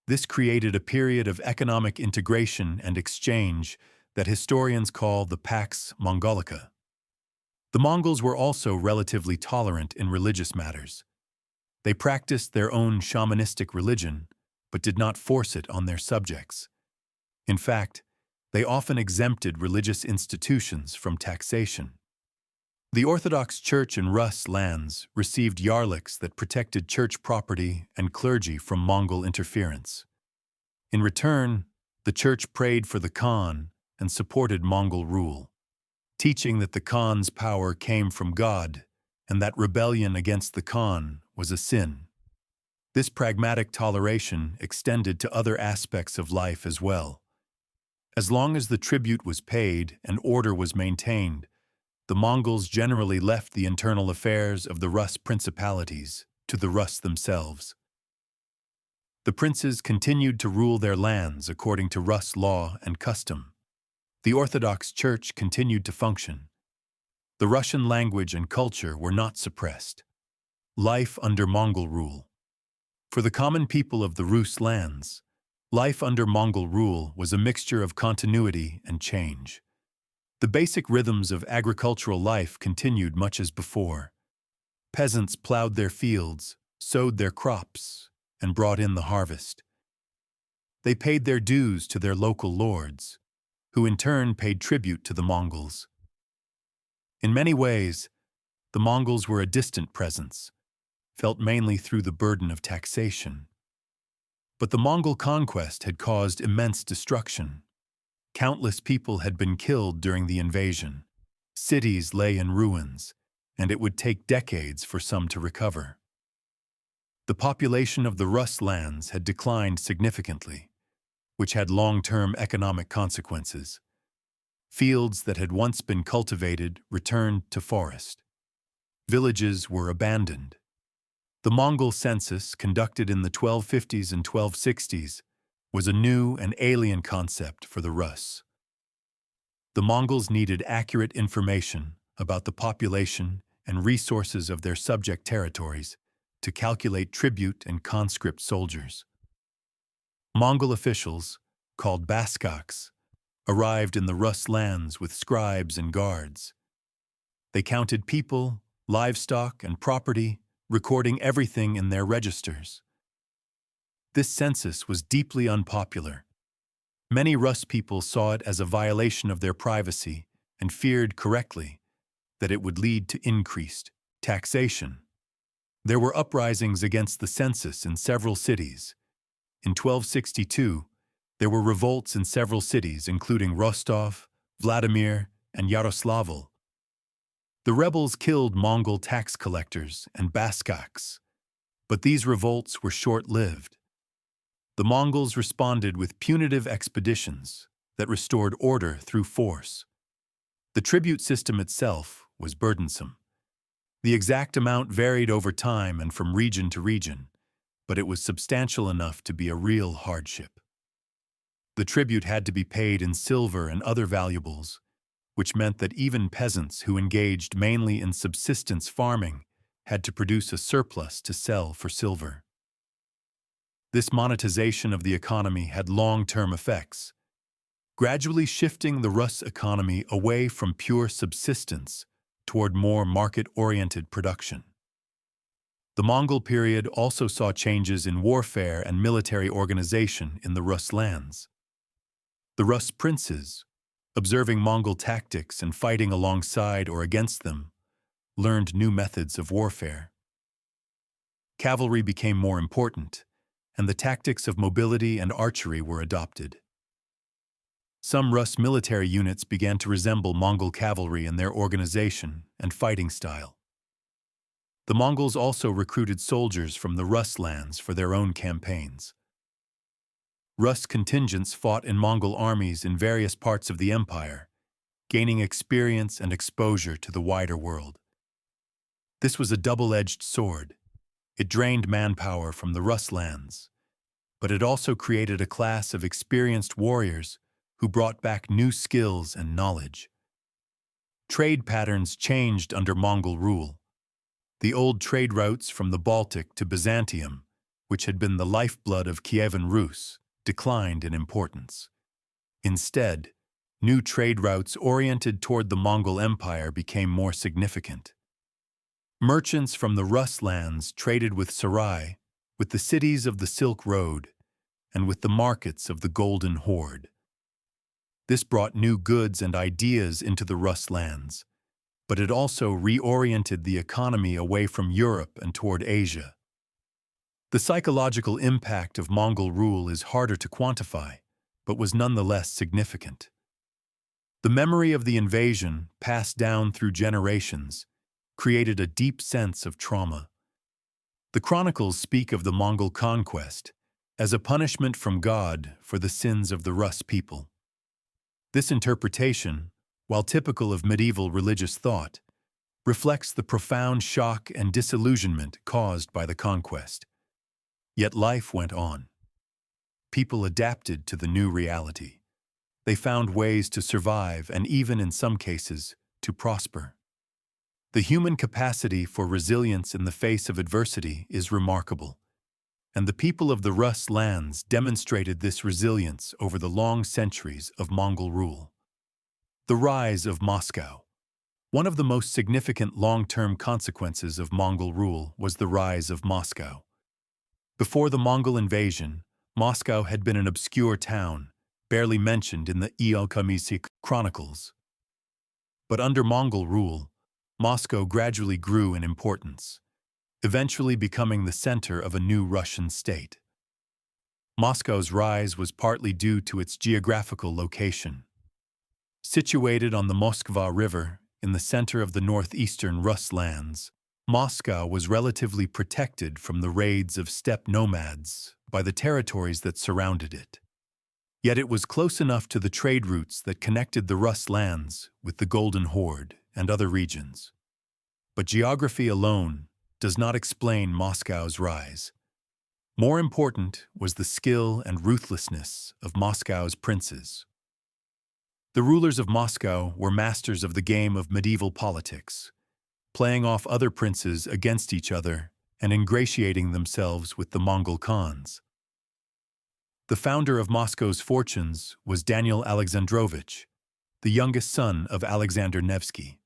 Speaker 1: This created a period of economic integration and exchange that historians call the Pax Mongolica. The Mongols were also relatively tolerant in religious matters. They practiced their own shamanistic religion, but did not force it on their subjects. In fact, they often exempted religious institutions from taxation. The Orthodox Church in Rus lands received yarliks that protected church property and clergy from Mongol interference. In return, the church prayed for the Khan and supported Mongol rule, teaching that the Khan's power came from God and that rebellion against the Khan was a sin. This pragmatic toleration extended to other aspects of life as well. As long as the tribute was paid and order was maintained, the Mongols generally left the internal affairs of the Rus principalities to the Rus themselves. The princes continued to rule their lands according to Rus law and custom. The Orthodox Church continued to function. The Russian language and culture were not suppressed. Life under Mongol rule. For the common people of the Rus lands, life under Mongol rule was a mixture of continuity and change. The basic rhythms of agricultural life continued much as before. Peasants plowed their fields, sowed their crops, and brought in the harvest. They paid their dues to their local lords, who in turn paid tribute to the Mongols. In many ways, the Mongols were a distant presence, felt mainly through the burden of taxation. But the Mongol conquest had caused immense destruction. Countless people had been killed during the invasion. Cities lay in ruins, and it would take decades for some to recover. The population of the Rus lands had declined significantly, which had long-term economic consequences. Fields that had once been cultivated returned to forest. Villages were abandoned. The Mongol census, conducted in the 1250s and 1260s, was a new and alien concept for the Rus. The Mongols needed accurate information about the population and resources of their subject territories to calculate tribute and conscript soldiers. Mongol officials, called Baskaks, arrived in the Rus lands with scribes and guards. They counted people, livestock, and property, recording everything in their registers. This census was deeply unpopular. Many Rus people saw it as a violation of their privacy and feared correctly that it would lead to increased taxation. There were uprisings against the census in several cities. In 1262, there were revolts in several cities, including Rostov, Vladimir, and Yaroslavl. The rebels killed Mongol tax collectors and Baskaks, but these revolts were short-lived. The Mongols responded with punitive expeditions that restored order through force. The tribute system itself was burdensome. The exact amount varied over time and from region to region, but it was substantial enough to be a real hardship. The tribute had to be paid in silver and other valuables, which meant that even peasants who engaged mainly in subsistence farming had to produce a surplus to sell for silver. This monetization of the economy had long-term effects, gradually shifting the Rus economy away from pure subsistence toward more market-oriented production. The Mongol period also saw changes in warfare and military organization in the Rus lands. The Rus princes, observing Mongol tactics and fighting alongside or against them, learned new methods of warfare. Cavalry became more important, and the tactics of mobility and archery were adopted. Some Rus military units began to resemble Mongol cavalry in their organization and fighting style. The Mongols also recruited soldiers from the Rus lands for their own campaigns. Rus contingents fought in Mongol armies in various parts of the empire, gaining experience and exposure to the wider world. This was a double-edged sword. It drained manpower from the Rus lands, but it also created a class of experienced warriors who brought back new skills and knowledge. Trade patterns changed under Mongol rule. The old trade routes from the Baltic to Byzantium, which had been the lifeblood of Kievan Rus, declined in importance. Instead, new trade routes oriented toward the Mongol Empire became more significant. Merchants from the Rus lands traded with Sarai, with the cities of the Silk Road, and with the markets of the Golden Horde. This brought new goods and ideas into the Rus lands, but it also reoriented the economy away from Europe and toward Asia. The psychological impact of Mongol rule is harder to quantify, but was nonetheless significant. The memory of the invasion, passed down through generations, created a deep sense of trauma. The chronicles speak of the Mongol conquest as a punishment from God for the sins of the Rus people. This interpretation, while typical of medieval religious thought, reflects the profound shock and disillusionment caused by the conquest. Yet life went on. People adapted to the new reality. They found ways to survive and even, in some cases, to prosper. The human capacity for resilience in the face of adversity is remarkable, and the people of the Rus lands demonstrated this resilience over the long centuries of Mongol rule. The rise of Moscow. One of the most significant long-term consequences of Mongol rule was the rise of Moscow. Before the Mongol invasion, Moscow had been an obscure town, barely mentioned in the Ilkhanate chronicles. But under Mongol rule, Moscow gradually grew in importance, eventually becoming the center of a new Russian state. Moscow's rise was partly due to its geographical location. Situated on the Moskva River in the center of the northeastern Rus lands, Moscow was relatively protected from the raids of steppe nomads by the territories that surrounded it. Yet it was close enough to the trade routes that connected the Rus lands with the Golden Horde and other regions. But geography alone does not explain Moscow's rise. More important was the skill and ruthlessness of Moscow's princes. The rulers of Moscow were masters of the game of medieval politics, playing off other princes against each other and ingratiating themselves with the Mongol Khans. The founder of Moscow's fortunes was Daniel Alexandrovich, the youngest son of Alexander Nevsky.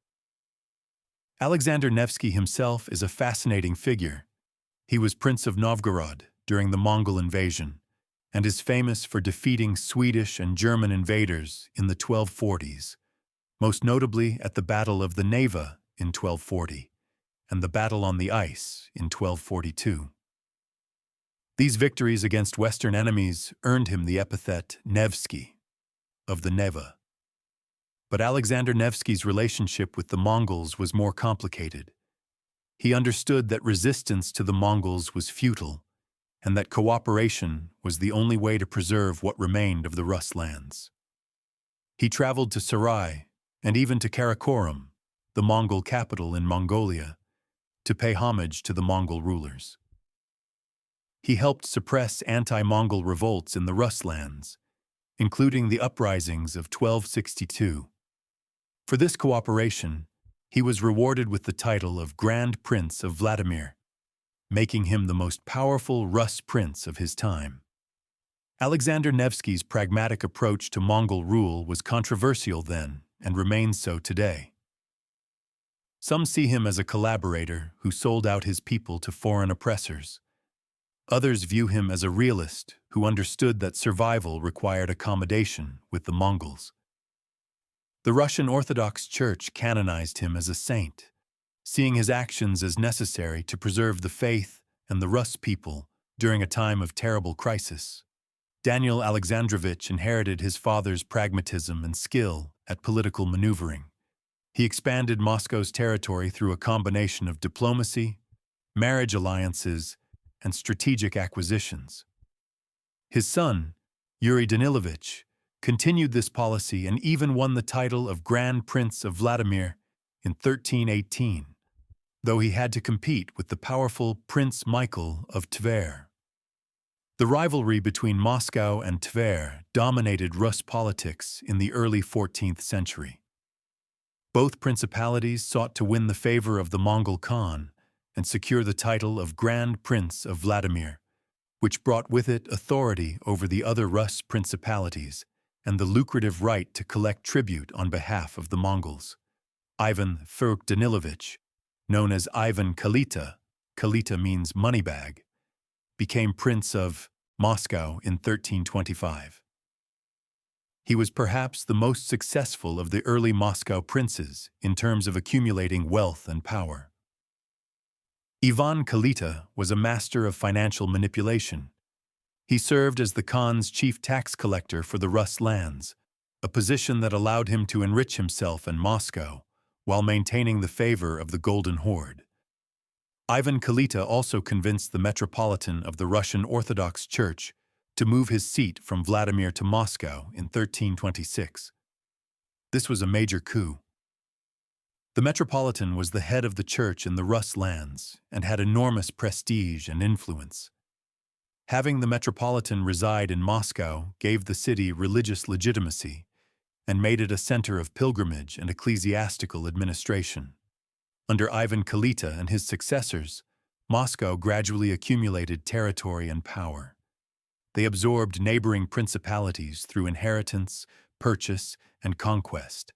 Speaker 1: Alexander Nevsky himself is a fascinating figure. He was Prince of Novgorod during the Mongol invasion and is famous for defeating Swedish and German invaders in the 1240s, most notably at the Battle of the Neva in 1240 and the Battle on the Ice in 1242. These victories against Western enemies earned him the epithet Nevsky, of the Neva. But Alexander Nevsky's relationship with the Mongols was more complicated. He understood that resistance to the Mongols was futile, and that cooperation was the only way to preserve what remained of the Rus lands. He traveled to Sarai, and even to Karakorum, the Mongol capital in Mongolia, to pay homage to the Mongol rulers. He helped suppress anti-Mongol revolts in the Rus lands, including the uprisings of 1262. For this cooperation, he was rewarded with the title of Grand Prince of Vladimir, making him the most powerful Rus prince of his time. Alexander Nevsky's pragmatic approach to Mongol rule was controversial then and remains so today. Some see him as a collaborator who sold out his people to foreign oppressors. Others view him as a realist who understood that survival required accommodation with the Mongols. The Russian Orthodox Church canonized him as a saint, seeing his actions as necessary to preserve the faith and the Rus people during a time of terrible crisis. Daniel Alexandrovich inherited his father's pragmatism and skill at political maneuvering. He expanded Moscow's territory through a combination of diplomacy, marriage alliances, and strategic acquisitions. His son, Yuri Danilovich, continued this policy and even won the title of Grand Prince of Vladimir in 1318, though he had to compete with the powerful Prince Michael of Tver. The rivalry between Moscow and Tver dominated Rus politics in the early 14th century. Both principalities sought to win the favor of the Mongol Khan and secure the title of Grand Prince of Vladimir, which brought with it authority over the other Rus principalities and the lucrative right to collect tribute on behalf of the Mongols. Ivan Furuk Danilovich, known as Ivan Kalita, Kalita means money bag, became Prince of Moscow in 1325. He was perhaps the most successful of the early Moscow princes in terms of accumulating wealth and power. Ivan Kalita was a master of financial manipulation. He served as the Khan's chief tax collector for the Rus lands, a position that allowed him to enrich himself and Moscow while maintaining the favor of the Golden Horde. Ivan Kalita also convinced the Metropolitan of the Russian Orthodox Church to move his seat from Vladimir to Moscow in 1326. This was a major coup. The Metropolitan was the head of the church in the Rus lands and had enormous prestige and influence. Having the Metropolitan reside in Moscow gave the city religious legitimacy and made it a center of pilgrimage and ecclesiastical administration. Under Ivan Kalita and his successors, Moscow gradually accumulated territory and power. They absorbed neighboring principalities through inheritance, purchase, and conquest.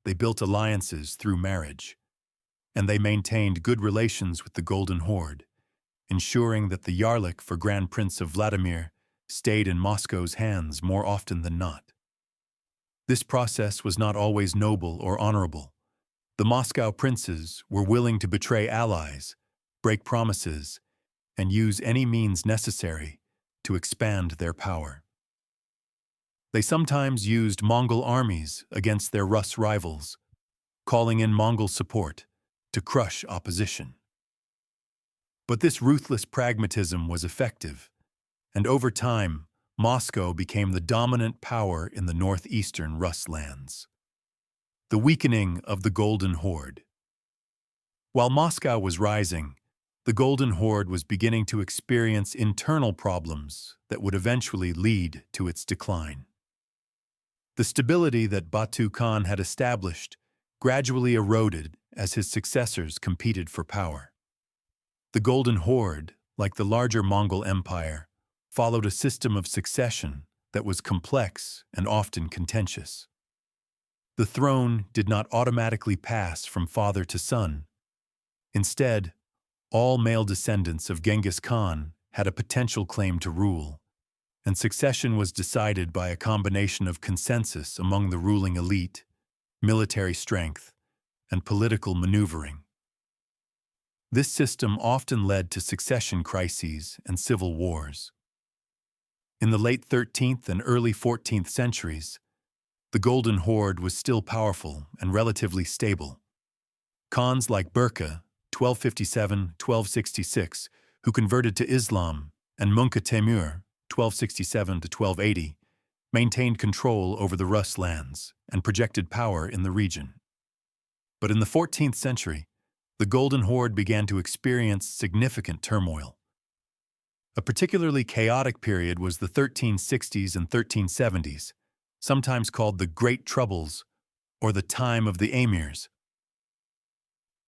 Speaker 1: They built alliances through marriage. And they maintained good relations with the Golden Horde, ensuring that the Yarlik for Grand Prince of Vladimir stayed in Moscow's hands more often than not. This process was not always noble or honorable. The Moscow princes were willing to betray allies, break promises, and use any means necessary to expand their power. They sometimes used Mongol armies against their Rus rivals, calling in Mongol support to crush opposition. But this ruthless pragmatism was effective, and over time, Moscow became the dominant power in the northeastern Rus lands. The weakening of the Golden Horde. While Moscow was rising, the Golden Horde was beginning to experience internal problems that would eventually lead to its decline. The stability that Batu Khan had established gradually eroded as his successors competed for power. The Golden Horde, like the larger Mongol Empire, followed a system of succession that was complex and often contentious. The throne did not automatically pass from father to son. Instead, all male descendants of Genghis Khan had a potential claim to rule, and succession was decided by a combination of consensus among the ruling elite, military strength, and political maneuvering. This system often led to succession crises and civil wars. In the late 13th and early 14th centuries, the Golden Horde was still powerful and relatively stable. Khans like Berke, 1257–1266, who converted to Islam, and Munka Temur, 1267–1280, maintained control over the Rus lands and projected power in the region. But in the 14th century, the Golden Horde began to experience significant turmoil. A particularly chaotic period was the 1360s and 1370s, sometimes called the Great Troubles or the Time of the Emirs.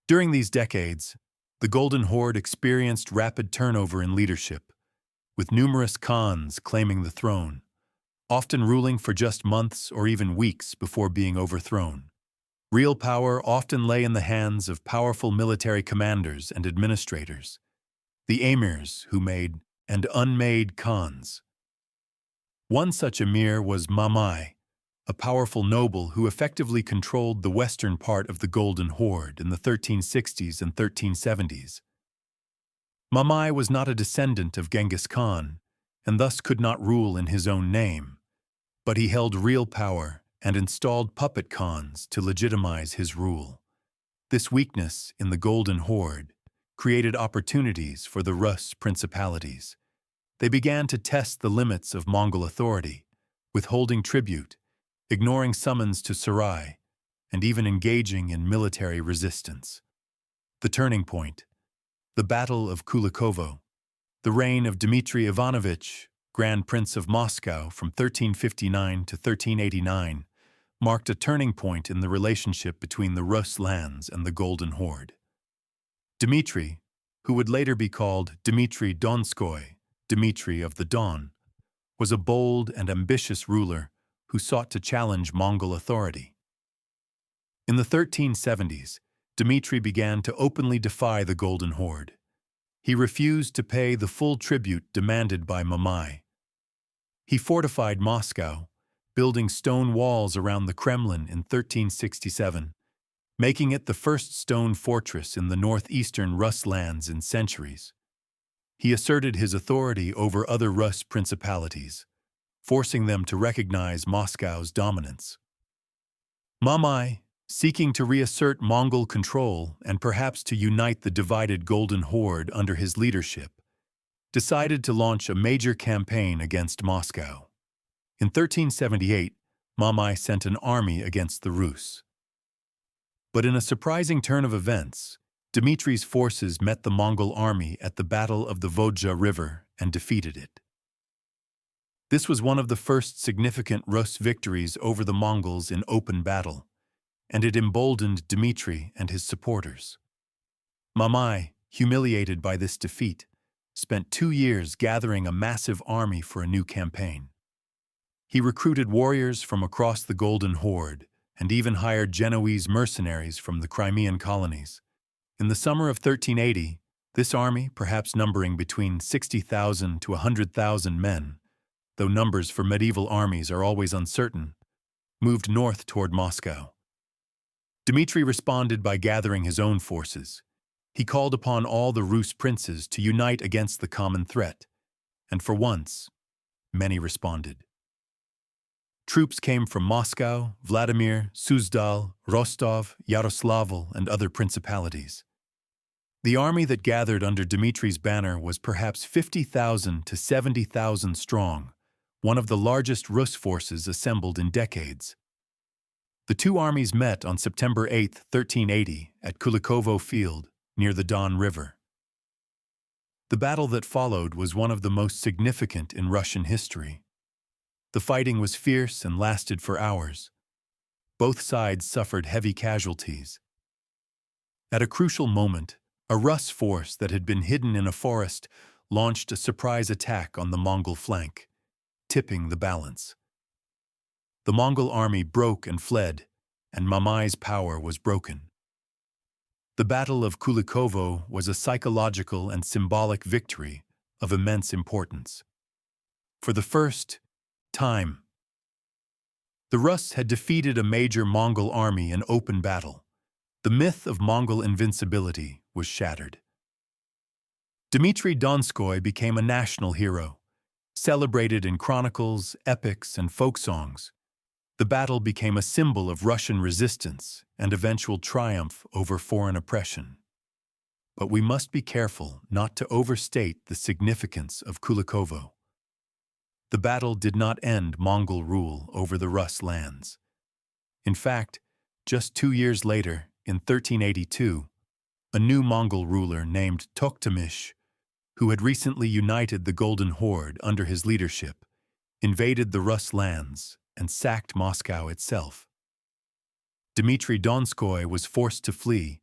Speaker 1: During these decades, the Golden Horde experienced rapid turnover in leadership, with numerous Khans claiming the throne, often ruling for just months or even weeks before being overthrown. Real power often lay in the hands of powerful military commanders and administrators, the emirs who made and unmade Khans. One such emir was Mamai, a powerful noble who effectively controlled the western part of the Golden Horde in the 1360s and 1370s. Mamai was not a descendant of Genghis Khan, and thus could not rule in his own name, but he held real power and installed puppet khans to legitimize his rule. This weakness in the Golden Horde created opportunities for the Rus principalities. They began to test the limits of Mongol authority, withholding tribute, ignoring summons to Sarai, and even engaging in military resistance. The turning point, the Battle of Kulikovo, the reign of Dmitry Ivanovich, Grand Prince of Moscow from 1359 to 1389, marked a turning point in the relationship between the Rus lands and the Golden Horde. Dmitry, who would later be called Dmitry Donskoy, Dmitry of the Don, was a bold and ambitious ruler who sought to challenge Mongol authority. In the 1370s, Dmitry began to openly defy the Golden Horde. He refused to pay the full tribute demanded by Mamai. He fortified Moscow, building stone walls around the Kremlin in 1367, making it the first stone fortress in the northeastern Rus lands in centuries. He asserted his authority over other Rus principalities, forcing them to recognize Moscow's dominance. Mamai, seeking to reassert Mongol control and perhaps to unite the divided Golden Horde under his leadership, decided to launch a major campaign against Moscow. In 1378, Mamai sent an army against the Rus. But in a surprising turn of events, Dmitry's forces met the Mongol army at the Battle of the Vodja River and defeated it. This was one of the first significant Rus victories over the Mongols in open battle, and it emboldened Dmitry and his supporters. Mamai, humiliated by this defeat, spent 2 years gathering a massive army for a new campaign. He recruited warriors from across the Golden Horde and even hired Genoese mercenaries from the Crimean colonies. In the summer of 1380, this army, perhaps numbering between 60,000 to 100,000 men, though numbers for medieval armies are always uncertain, moved north toward Moscow. Dmitry responded by gathering his own forces. He called upon all the Rus princes to unite against the common threat, and for once, many responded. Troops came from Moscow, Vladimir, Suzdal, Rostov, Yaroslavl, and other principalities. The army that gathered under Dmitry's banner was perhaps 50,000 to 70,000 strong, one of the largest Rus forces assembled in decades. The two armies met on September 8, 1380, at Kulikovo Field, near the Don River. The battle that followed was one of the most significant in Russian history. The fighting was fierce and lasted for hours. Both sides suffered heavy casualties. At a crucial moment, a Rus force that had been hidden in a forest launched a surprise attack on the Mongol flank, tipping the balance. The Mongol army broke and fled, and Mamai's power was broken. The Battle of Kulikovo was a psychological and symbolic victory of immense importance. For the first time, the Rus had defeated a major Mongol army in open battle. The myth of Mongol invincibility was shattered. Dmitry Donskoy became a national hero, celebrated in chronicles, epics, and folk songs. The battle became a symbol of Russian resistance and eventual triumph over foreign oppression. But we must be careful not to overstate the significance of Kulikovo. The battle did not end Mongol rule over the Rus lands. In fact, just 2 years later, in 1382, a new Mongol ruler named Toktamish, who had recently united the Golden Horde under his leadership, invaded the Rus lands and sacked Moscow itself. Dmitry Donskoy was forced to flee,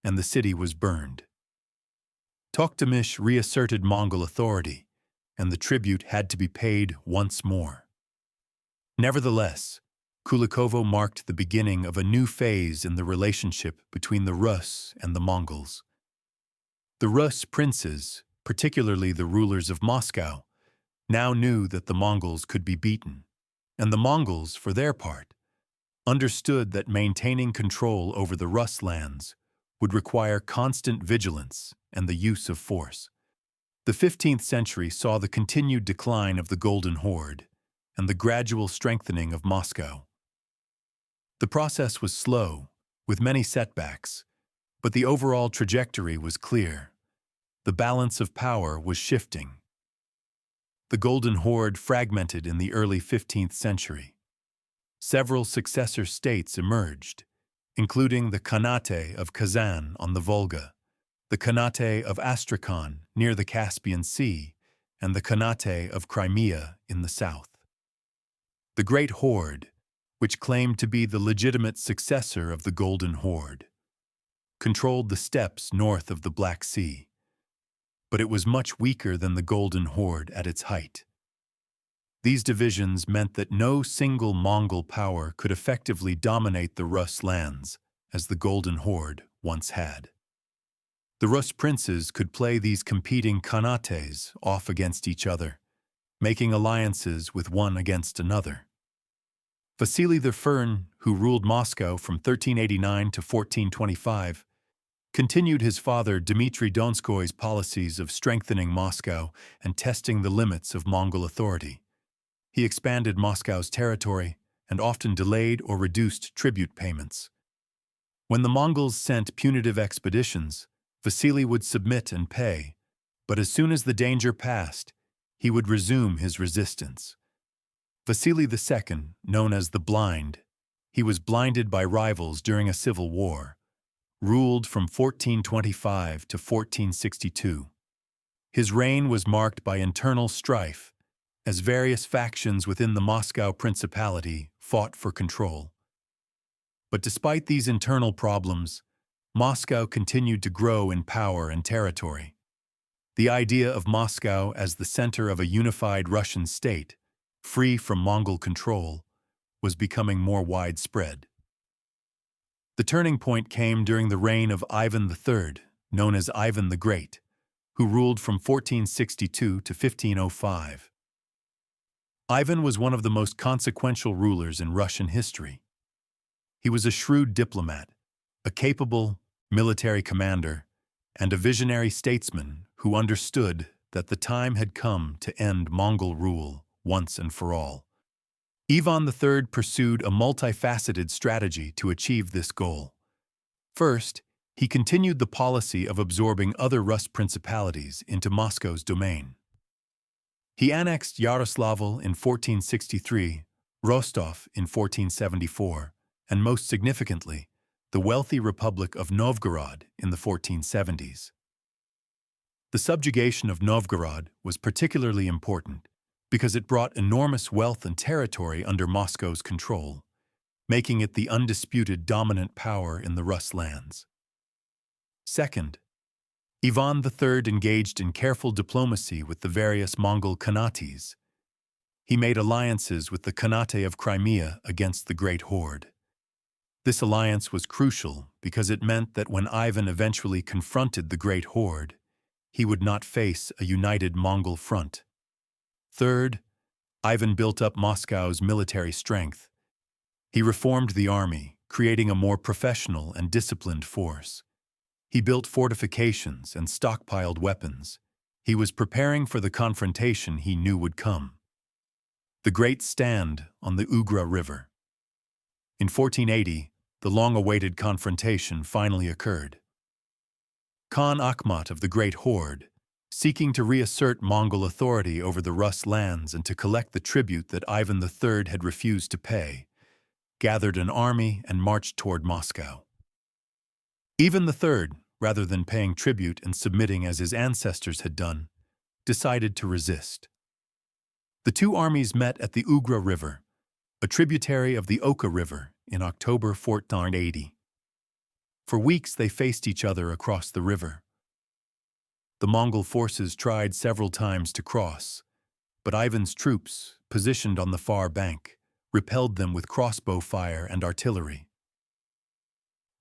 Speaker 1: and the city was burned. Toktamish reasserted Mongol authority, and the tribute had to be paid once more. Nevertheless, Kulikovo marked the beginning of a new phase in the relationship between the Rus and the Mongols. The Rus princes, particularly the rulers of Moscow, now knew that the Mongols could be beaten, And the Mongols, for their part, understood that maintaining control over the Rus lands would require constant vigilance and the use of force. The 15th century saw the continued decline of the Golden Horde and the gradual strengthening of Moscow. The process was slow, with many setbacks, but the overall trajectory was clear. The balance of power was shifting. The Golden Horde fragmented in the early 15th century. Several successor states emerged, including the Khanate of Kazan on the Volga, the Khanate of Astrakhan near the Caspian Sea, and the Khanate of Crimea in the south. The Great Horde, which claimed to be the legitimate successor of the Golden Horde, controlled the steppes north of the Black Sea, but it was much weaker than the Golden Horde at its height. These divisions meant that no single Mongol power could effectively dominate the Rus lands, as the Golden Horde once had. The Rus princes could play these competing khanates off against each other, making alliances with one against another. Vasily I, who ruled Moscow from 1389 to 1425, continued his father Dmitry Donskoy's policies of strengthening Moscow and testing the limits of Mongol authority. He expanded Moscow's territory and often delayed or reduced tribute payments. When the Mongols sent punitive expeditions, Vasily would submit and pay, but as soon as the danger passed, he would resume his resistance. Vasily II, known as the Blind, he was blinded by rivals during a civil war, ruled from 1425 to 1462. His reign was marked by internal strife, as various factions within the Moscow Principality fought for control. But despite these internal problems, Moscow continued to grow in power and territory. The idea of Moscow as the center of a unified Russian state, free from Mongol control, was becoming more widespread. The turning point came during the reign of Ivan III, known as Ivan the Great, who ruled from 1462 to 1505. Ivan was one of the most consequential rulers in Russian history. He was a shrewd diplomat, a capable military commander, and a visionary statesman who understood that the time had come to end Mongol rule once and for all. Ivan III pursued a multifaceted strategy to achieve this goal. First, he continued the policy of absorbing other Rus principalities into Moscow's domain. He annexed Yaroslavl in 1463, Rostov in 1474, and most significantly, the wealthy Republic of Novgorod in the 1470s. The subjugation of Novgorod was particularly important because it brought enormous wealth and territory under Moscow's control, making it the undisputed dominant power in the Rus lands. Second, Ivan III engaged in careful diplomacy with the various Mongol Khanates. He made alliances with the Khanate of Crimea against the Great Horde. This alliance was crucial because it meant that when Ivan eventually confronted the Great Horde, he would not face a united Mongol front. Third, Ivan built up Moscow's military strength. He reformed the army, creating a more professional and disciplined force. He built fortifications and stockpiled weapons. He was preparing for the confrontation he knew would come. The Great Stand on the Ugra River. In 1480, the long-awaited confrontation finally occurred. Khan Akhmat of the Great Horde, seeking to reassert Mongol authority over the Rus lands and to collect the tribute that Ivan III had refused to pay, gathered an army and marched toward Moscow. Ivan III, rather than paying tribute and submitting as his ancestors had done, decided to resist. The two armies met at the Ugra River, a tributary of the Oka River, in October 1480. For weeks they faced each other across the river. The Mongol forces tried several times to cross, but Ivan's troops, positioned on the far bank, repelled them with crossbow fire and artillery.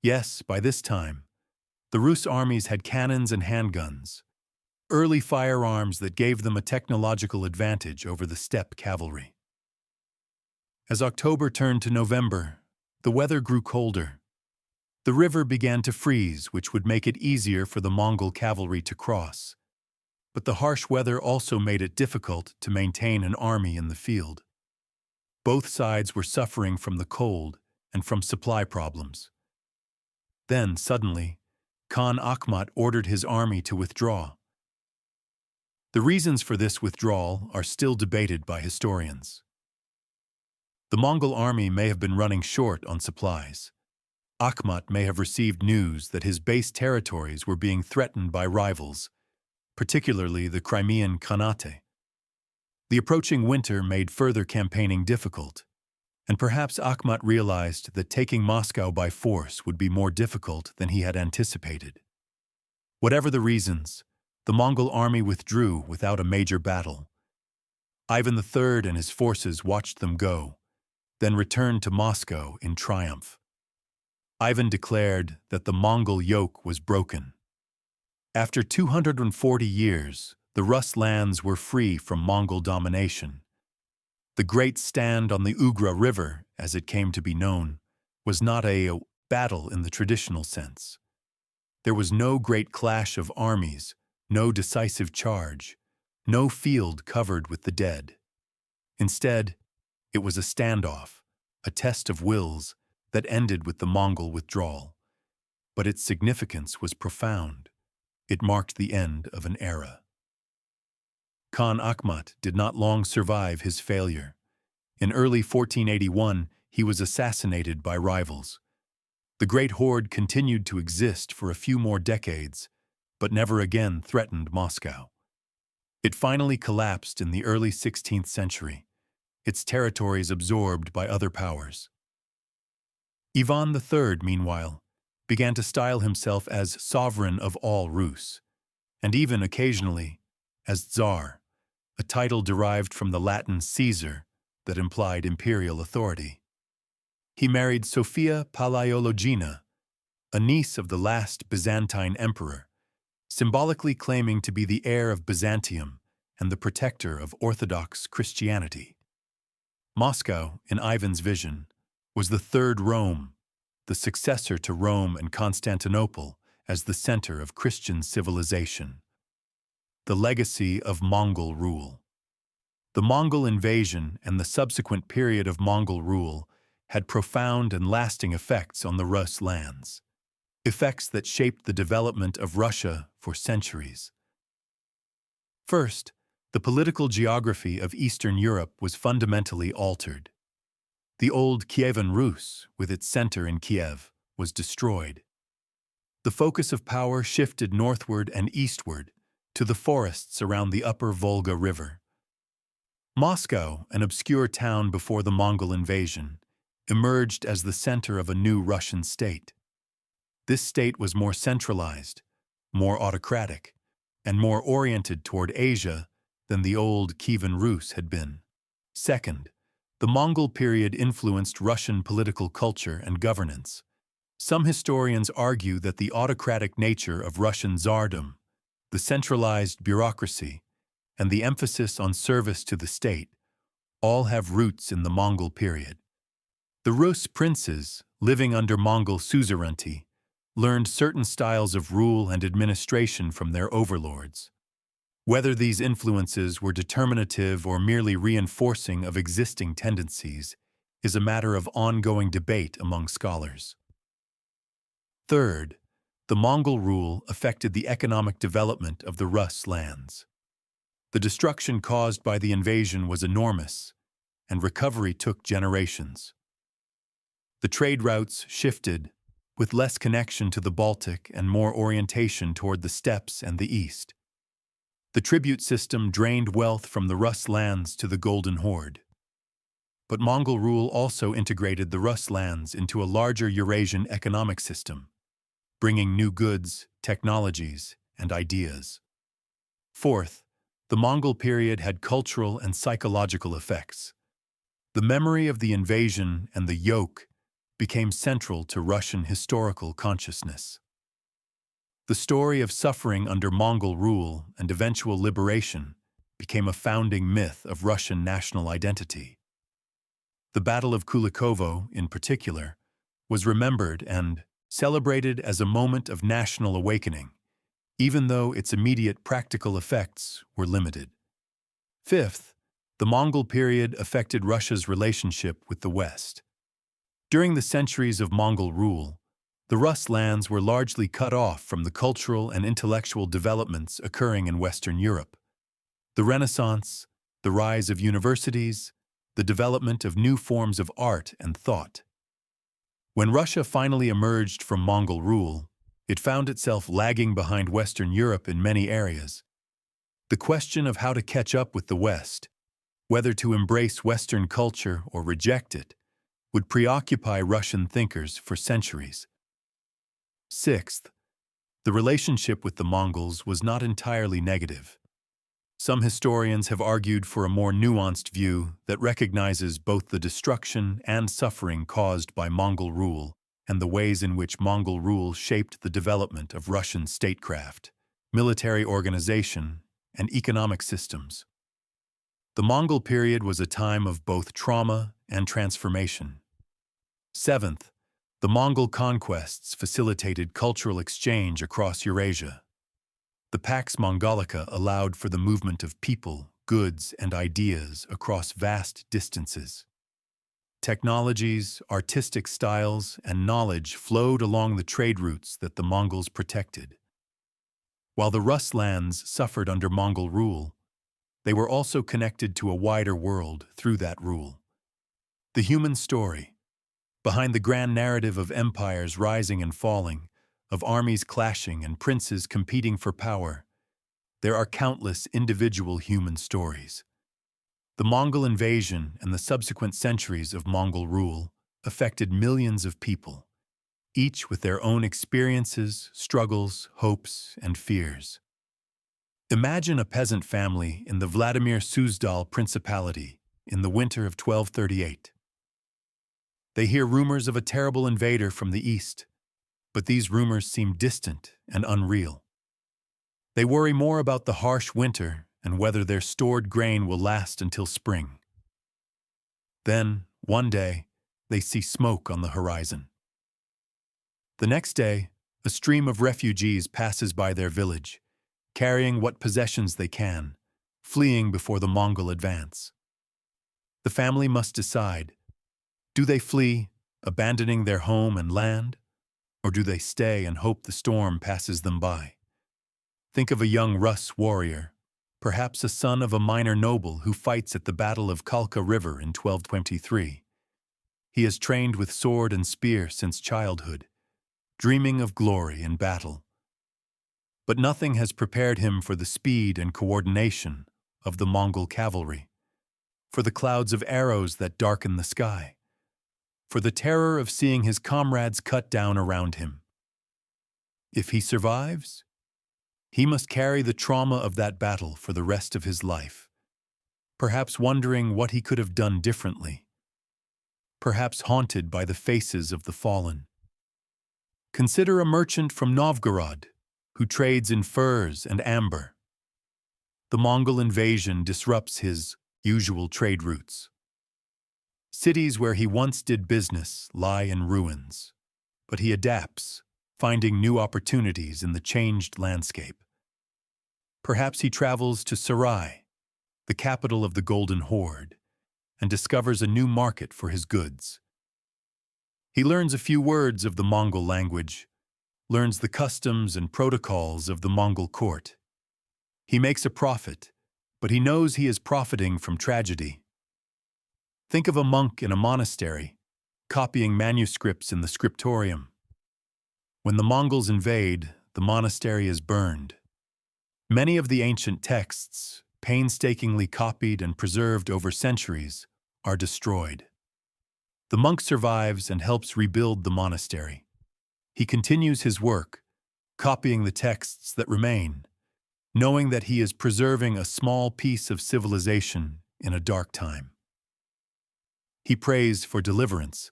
Speaker 1: Yes, by this time, the Rus armies had cannons and handguns, early firearms that gave them a technological advantage over the steppe cavalry. As October turned to November, the weather grew colder. The river began to freeze, which would make it easier for the Mongol cavalry to cross. But the harsh weather also made it difficult to maintain an army in the field. Both sides were suffering from the cold and from supply problems. Then, suddenly, Khan Akhmat ordered his army to withdraw. The reasons for this withdrawal are still debated by historians. The Mongol army may have been running short on supplies. Akhmat may have received news that his base territories were being threatened by rivals, particularly the Crimean Khanate. The approaching winter made further campaigning difficult, and perhaps Akhmat realized that taking Moscow by force would be more difficult than he had anticipated. Whatever the reasons, the Mongol army withdrew without a major battle. Ivan III and his forces watched them go, then returned to Moscow in triumph. Ivan declared that the Mongol yoke was broken. After 240 years, the Rus lands were free from Mongol domination. The Great Stand on the Ugra River, as it came to be known, was not a battle in the traditional sense. There was no great clash of armies, no decisive charge, no field covered with the dead. Instead, it was a standoff, a test of wills that ended with the Mongol withdrawal. But its significance was profound. It marked the end of an era. Khan Akhmat did not long survive his failure. In early 1481, he was assassinated by rivals. The great horde continued to exist for a few more decades, but never again threatened Moscow. It finally collapsed in the early 16th century, its territories absorbed by other powers. Ivan III, meanwhile, began to style himself as sovereign of all Rus, and even occasionally as Tsar, a title derived from the Latin Caesar that implied imperial authority. He married Sophia Palaiologina, a niece of the last Byzantine emperor, symbolically claiming to be the heir of Byzantium and the protector of Orthodox Christianity. Moscow, in Ivan's vision, was the third Rome, the successor to Rome and Constantinople as the center of Christian civilization. The legacy of Mongol rule. The Mongol invasion and the subsequent period of Mongol rule had profound and lasting effects on the Rus lands, effects that shaped the development of Russia for centuries. First, the political geography of Eastern Europe was fundamentally altered. The old Kievan Rus, with its center in Kiev, was destroyed. The focus of power shifted northward and eastward to the forests around the upper Volga River. Moscow, an obscure town before the Mongol invasion, emerged as the center of a new Russian state. This state was more centralized, more autocratic, and more oriented toward Asia than the old Kievan Rus had been. Second, the Mongol period influenced Russian political culture and governance. Some historians argue that the autocratic nature of Russian Tsardom, the centralized bureaucracy, and the emphasis on service to the state all have roots in the Mongol period. The Rus princes, living under Mongol suzerainty, learned certain styles of rule and administration from their overlords. Whether these influences were determinative or merely reinforcing of existing tendencies is a matter of ongoing debate among scholars. Third, the Mongol rule affected the economic development of the Rus lands. The destruction caused by the invasion was enormous, and recovery took generations. The trade routes shifted, with less connection to the Baltic and more orientation toward the steppes and the east. The tribute system drained wealth from the Rus lands to the Golden Horde. But Mongol rule also integrated the Rus lands into a larger Eurasian economic system, bringing new goods, technologies, and ideas. Fourth, the Mongol period had cultural and psychological effects. The memory of the invasion and the yoke became central to Russian historical consciousness. The story of suffering under Mongol rule and eventual liberation became a founding myth of Russian national identity. The Battle of Kulikovo, in particular, was remembered and celebrated as a moment of national awakening, even though its immediate practical effects were limited. Fifth, the Mongol period affected Russia's relationship with the West. During the centuries of Mongol rule, the Rus lands were largely cut off from the cultural and intellectual developments occurring in Western Europe. The Renaissance, the rise of universities, the development of new forms of art and thought. When Russia finally emerged from Mongol rule, it found itself lagging behind Western Europe in many areas. The question of how to catch up with the West, whether to embrace Western culture or reject it, would preoccupy Russian thinkers for centuries. Sixth, the relationship with the Mongols was not entirely negative. Some historians have argued for a more nuanced view that recognizes both the destruction and suffering caused by Mongol rule and the ways in which Mongol rule shaped the development of Russian statecraft, military organization, and economic systems. The Mongol period was a time of both trauma and transformation. Seventh, the Mongol conquests facilitated cultural exchange across Eurasia. The Pax Mongolica allowed for the movement of people, goods, and ideas across vast distances. Technologies, artistic styles, and knowledge flowed along the trade routes that the Mongols protected. While the Rus lands suffered under Mongol rule, they were also connected to a wider world through that rule. The human story, behind the grand narrative of empires rising and falling, of armies clashing and princes competing for power, there are countless individual human stories. The Mongol invasion and the subsequent centuries of Mongol rule affected millions of people, each with their own experiences, struggles, hopes, and fears. Imagine a peasant family in the Vladimir Suzdal Principality in the winter of 1238. They hear rumors of a terrible invader from the east, but these rumors seem distant and unreal. They worry more about the harsh winter and whether their stored grain will last until spring. Then, one day, they see smoke on the horizon. The next day, a stream of refugees passes by their village, carrying what possessions they can, fleeing before the Mongol advance. The family must decide, do they flee, abandoning their home and land, or do they stay and hope the storm passes them by? Think of a young Rus warrior, perhaps a son of a minor noble who fights at the Battle of Kalka River in 1223. He has trained with sword and spear since childhood, dreaming of glory in battle. But nothing has prepared him for the speed and coordination of the Mongol cavalry, for the clouds of arrows that darken the sky, for the terror of seeing his comrades cut down around him. If he survives, he must carry the trauma of that battle for the rest of his life, perhaps wondering what he could have done differently, perhaps haunted by the faces of the fallen. Consider a merchant from Novgorod who trades in furs and amber. The Mongol invasion disrupts his usual trade routes. Cities where he once did business lie in ruins, but he adapts, finding new opportunities in the changed landscape. Perhaps he travels to Sarai, the capital of the Golden Horde, and discovers a new market for his goods. He learns a few words of the Mongol language, learns the customs and protocols of the Mongol court. He makes a profit, but he knows he is profiting from tragedy. Think of a monk in a monastery, copying manuscripts in the scriptorium. When the Mongols invade, the monastery is burned. Many of the ancient texts, painstakingly copied and preserved over centuries, are destroyed. The monk survives and helps rebuild the monastery. He continues his work, copying the texts that remain, knowing that he is preserving a small piece of civilization in a dark time. He prays for deliverance,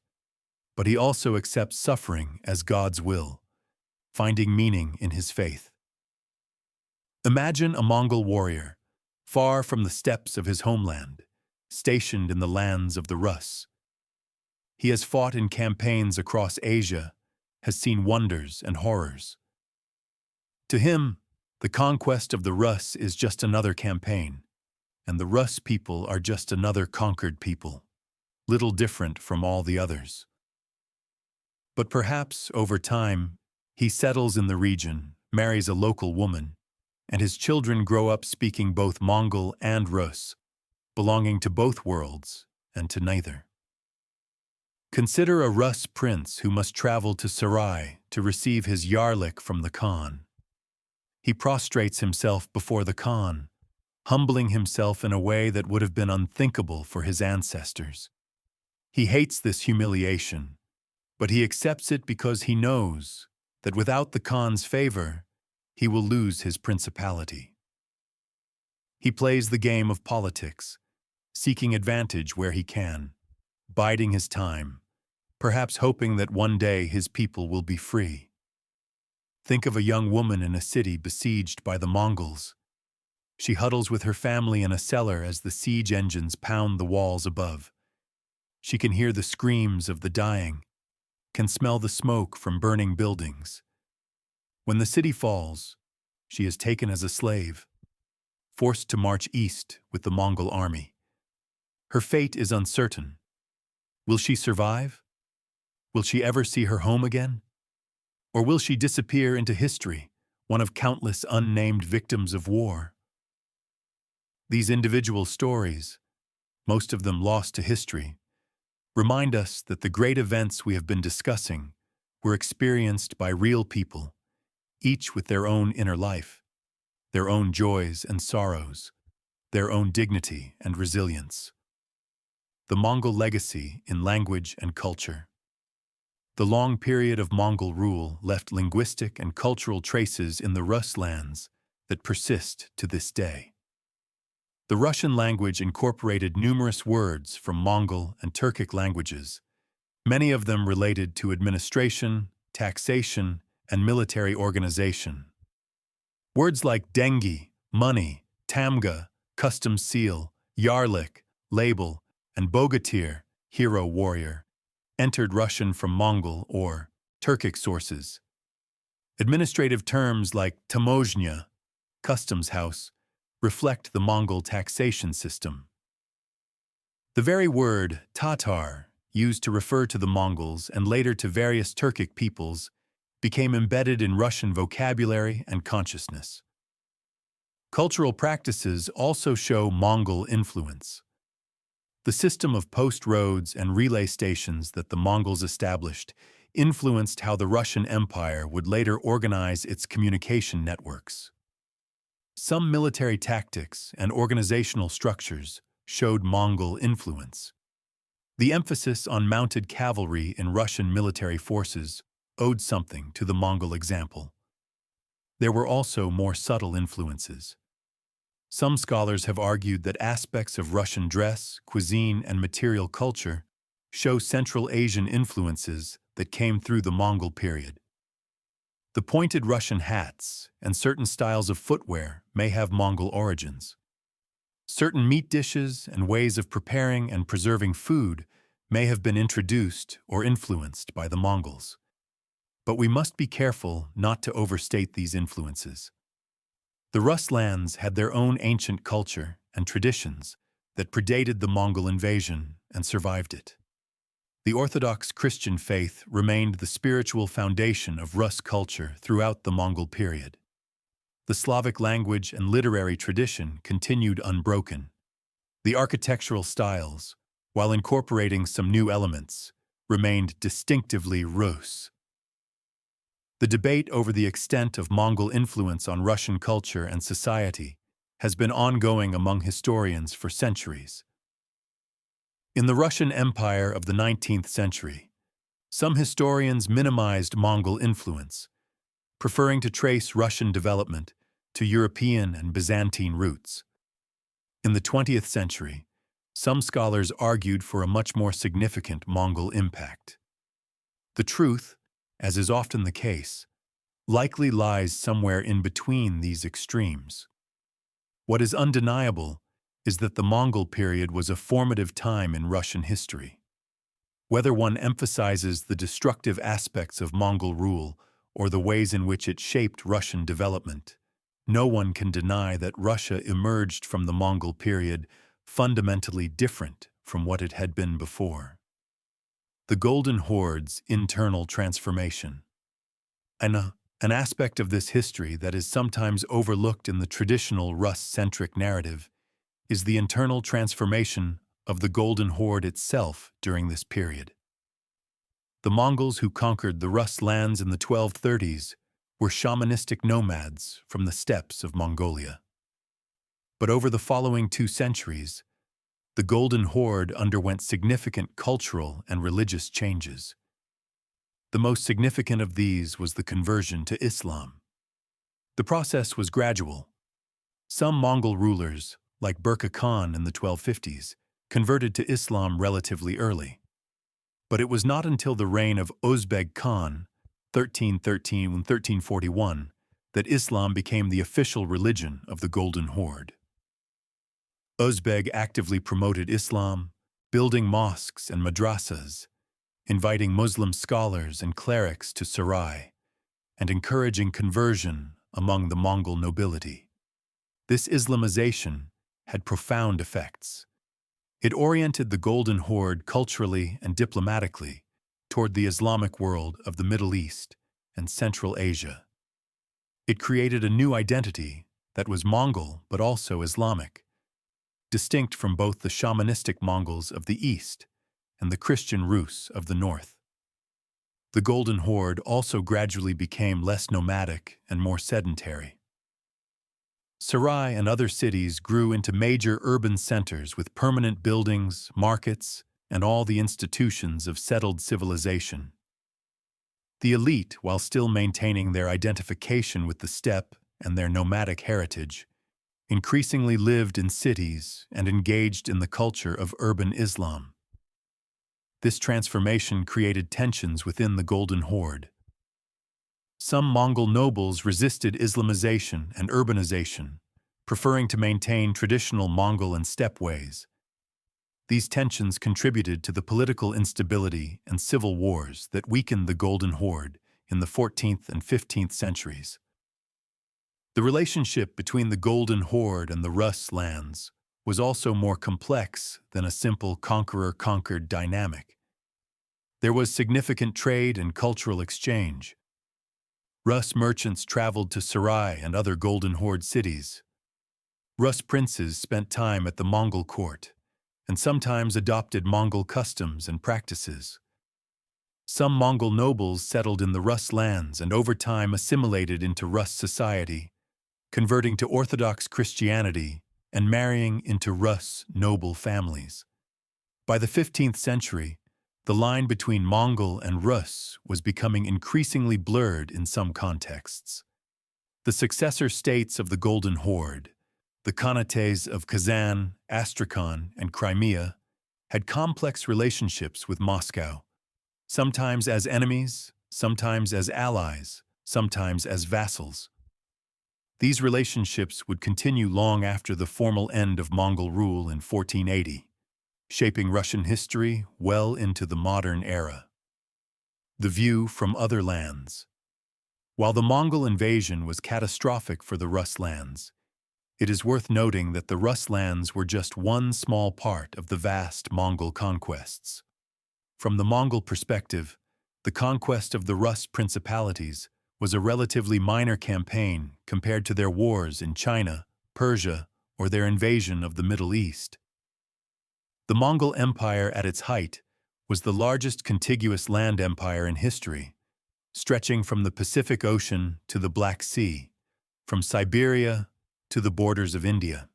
Speaker 1: but he also accepts suffering as God's will, finding meaning in his faith. Imagine a Mongol warrior, far from the steppes of his homeland, stationed in the lands of the Rus. He has fought in campaigns across Asia, has seen wonders and horrors. To him, the conquest of the Rus is just another campaign, and the Rus people are just another conquered people, little different from all the others. But perhaps, over time, he settles in the region, marries a local woman, and his children grow up speaking both Mongol and Rus, belonging to both worlds and to neither. Consider a Rus prince who must travel to Sarai to receive his yarlik from the Khan. He prostrates himself before the Khan, humbling himself in a way that would have been unthinkable for his ancestors. He hates this humiliation, but he accepts it because he knows that without the Khan's favor, he will lose his principality. He plays the game of politics, seeking advantage where he can, biding his time, perhaps hoping that one day his people will be free. Think of a young woman in a city besieged by the Mongols. She huddles with her family in a cellar as the siege engines pound the walls above. She can hear the screams of the dying, can smell the smoke from burning buildings. When the city falls, she is taken as a slave, forced to march east with the Mongol army. Her fate is uncertain. Will she survive? Will she ever see her home again? Or will she disappear into history, one of countless unnamed victims of war? These individual stories, most of them lost to history, remind us that the great events we have been discussing were experienced by real people, each with their own inner life, their own joys and sorrows, their own dignity and resilience. The Mongol legacy in language and culture. The long period of Mongol rule left linguistic and cultural traces in the Rus lands that persist to this day. The Russian language incorporated numerous words from Mongol and Turkic languages, many of them related to administration, taxation, and military organization. Words like dengi, money, tamga, customs seal, yarlik, label, and bogatyr, hero warrior, entered Russian from Mongol or Turkic sources. Administrative terms like tamozhnya, customs house, reflect the Mongol taxation system. The very word Tatar, used to refer to the Mongols and later to various Turkic peoples, became embedded in Russian vocabulary and consciousness. Cultural practices also show Mongol influence. The system of post roads and relay stations that the Mongols established influenced how the Russian Empire would later organize its communication networks. Some military tactics and organizational structures showed Mongol influence. The emphasis on mounted cavalry in Russian military forces owed something to the Mongol example. There were also more subtle influences. Some scholars have argued that aspects of Russian dress, cuisine, and material culture show Central Asian influences that came through the Mongol period. The pointed Russian hats and certain styles of footwear may have Mongol origins. Certain meat dishes and ways of preparing and preserving food may have been introduced or influenced by the Mongols. But we must be careful not to overstate these influences. The Rus lands had their own ancient culture and traditions that predated the Mongol invasion and survived it. The Orthodox Christian faith remained the spiritual foundation of Rus culture throughout the Mongol period. The Slavic language and literary tradition continued unbroken. The architectural styles, while incorporating some new elements, remained distinctively Rus. The debate over the extent of Mongol influence on Russian culture and society has been ongoing among historians for centuries. In the Russian Empire of the 19th century, some historians minimized Mongol influence, preferring to trace Russian development to European and Byzantine roots. In the 20th century, some scholars argued for a much more significant Mongol impact. The truth, as is often the case, likely lies somewhere in between these extremes. What is undeniable is that the Mongol period was a formative time in Russian history. Whether one emphasizes the destructive aspects of Mongol rule or the ways in which it shaped Russian development, no one can deny that Russia emerged from the Mongol period fundamentally different from what it had been before. The Golden Horde's internal transformation. An aspect of this history that is sometimes overlooked in the traditional Rus-centric narrative is the internal transformation of the Golden Horde itself during this period. The Mongols who conquered the Rus lands in the 1230s were shamanistic nomads from the steppes of Mongolia. But over the following 2 centuries, the Golden Horde underwent significant cultural and religious changes. The most significant of these was the conversion to Islam. The process was gradual. Some Mongol rulers, like Burqa Khan in the 1250s, converted to Islam relatively early. But it was not until the reign of Özbeg Khan, 1313–1341, that Islam became the official religion of the Golden Horde. Özbeg actively promoted Islam, building mosques and madrasas, inviting Muslim scholars and clerics to Sarai, and encouraging conversion among the Mongol nobility. This Islamization had profound effects. It oriented the Golden Horde culturally and diplomatically toward the Islamic world of the Middle East and Central Asia. It created a new identity that was Mongol but also Islamic, distinct from both the shamanistic Mongols of the East and the Christian Rus of the North. The Golden Horde also gradually became less nomadic and more sedentary. Sarai and other cities grew into major urban centers with permanent buildings, markets, and all the institutions of settled civilization. The elite, while still maintaining their identification with the steppe and their nomadic heritage, increasingly lived in cities and engaged in the culture of urban Islam. This transformation created tensions within the Golden Horde. Some Mongol nobles resisted Islamization and urbanization, preferring to maintain traditional Mongol and steppe ways. These tensions contributed to the political instability and civil wars that weakened the Golden Horde in the 14th and 15th centuries. The relationship between the Golden Horde and the Rus lands was also more complex than a simple conqueror-conquered dynamic. There was significant trade and cultural exchange. Rus merchants traveled to Sarai and other Golden Horde cities. Rus princes spent time at the Mongol court and sometimes adopted Mongol customs and practices. Some Mongol nobles settled in the Rus lands and over time assimilated into Rus society, converting to Orthodox Christianity and marrying into Rus noble families. By the 15th century, the line between Mongol and Rus was becoming increasingly blurred in some contexts. The successor states of the Golden Horde, the Khanates of Kazan, Astrakhan, and Crimea, had complex relationships with Moscow, sometimes as enemies, sometimes as allies, sometimes as vassals. These relationships would continue long after the formal end of Mongol rule in 1480, shaping Russian history well into the modern era. The view from other lands. While the Mongol invasion was catastrophic for the Rus lands, it is worth noting that the Rus lands were just one small part of the vast Mongol conquests. From the Mongol perspective, the conquest of the Rus principalities was a relatively minor campaign compared to their wars in China, Persia, or their invasion of the Middle East. The Mongol Empire at its height was the largest contiguous land empire in history, stretching from the Pacific Ocean to the Black Sea, from Siberia to the borders of India.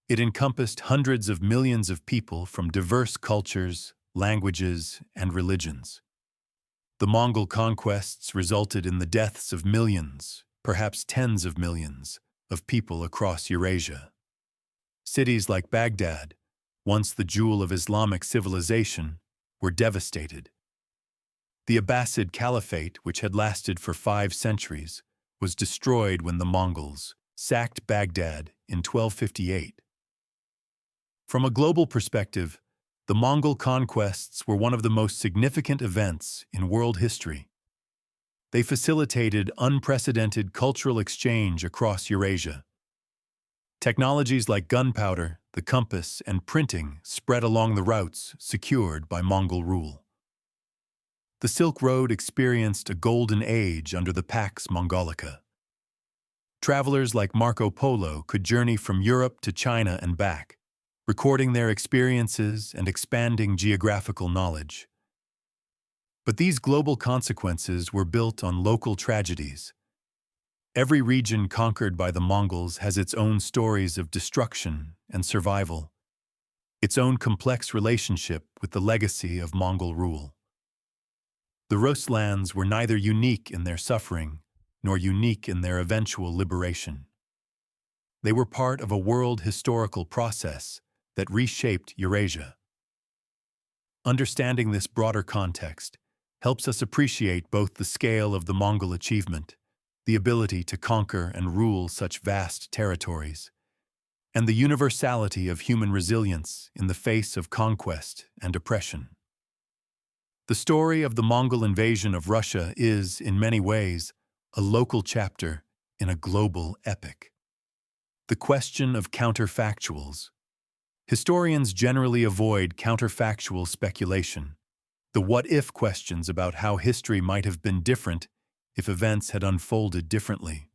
Speaker 1: It encompassed hundreds of millions of people from diverse cultures, languages, and religions. The Mongol conquests resulted in the deaths of millions, perhaps tens of millions, of people across Eurasia. Cities like Baghdad, once the jewel of Islamic civilization, were devastated. The Abbasid Caliphate, which had lasted for 5 centuries, was destroyed when the Mongols sacked Baghdad in 1258. From a global perspective, The Mongol conquests were one of the most significant events in world history. They facilitated unprecedented cultural exchange across Eurasia. Technologies like gunpowder, the compass, and printing spread along the routes secured by Mongol rule. The Silk Road experienced a golden age under the Pax Mongolica. Travelers like Marco Polo could journey from Europe to China and back, recording their experiences and expanding geographical knowledge. But these global consequences were built on local tragedies. Every region conquered by the Mongols has its own stories of destruction and survival, its own complex relationship with the legacy of Mongol rule. The Rus lands were neither unique in their suffering nor unique in their eventual liberation. They were part of a world historical process that reshaped Eurasia. Understanding this broader context helps us appreciate both the scale of the Mongol achievement, the ability to conquer and rule such vast territories, and the universality of human resilience in the face of conquest and oppression. The story of the Mongol invasion of Russia is, in many ways, a local chapter in a global epic. The question of counterfactuals. Historians generally avoid counterfactual speculation, the what-if questions about how history might have been different if events had unfolded differently.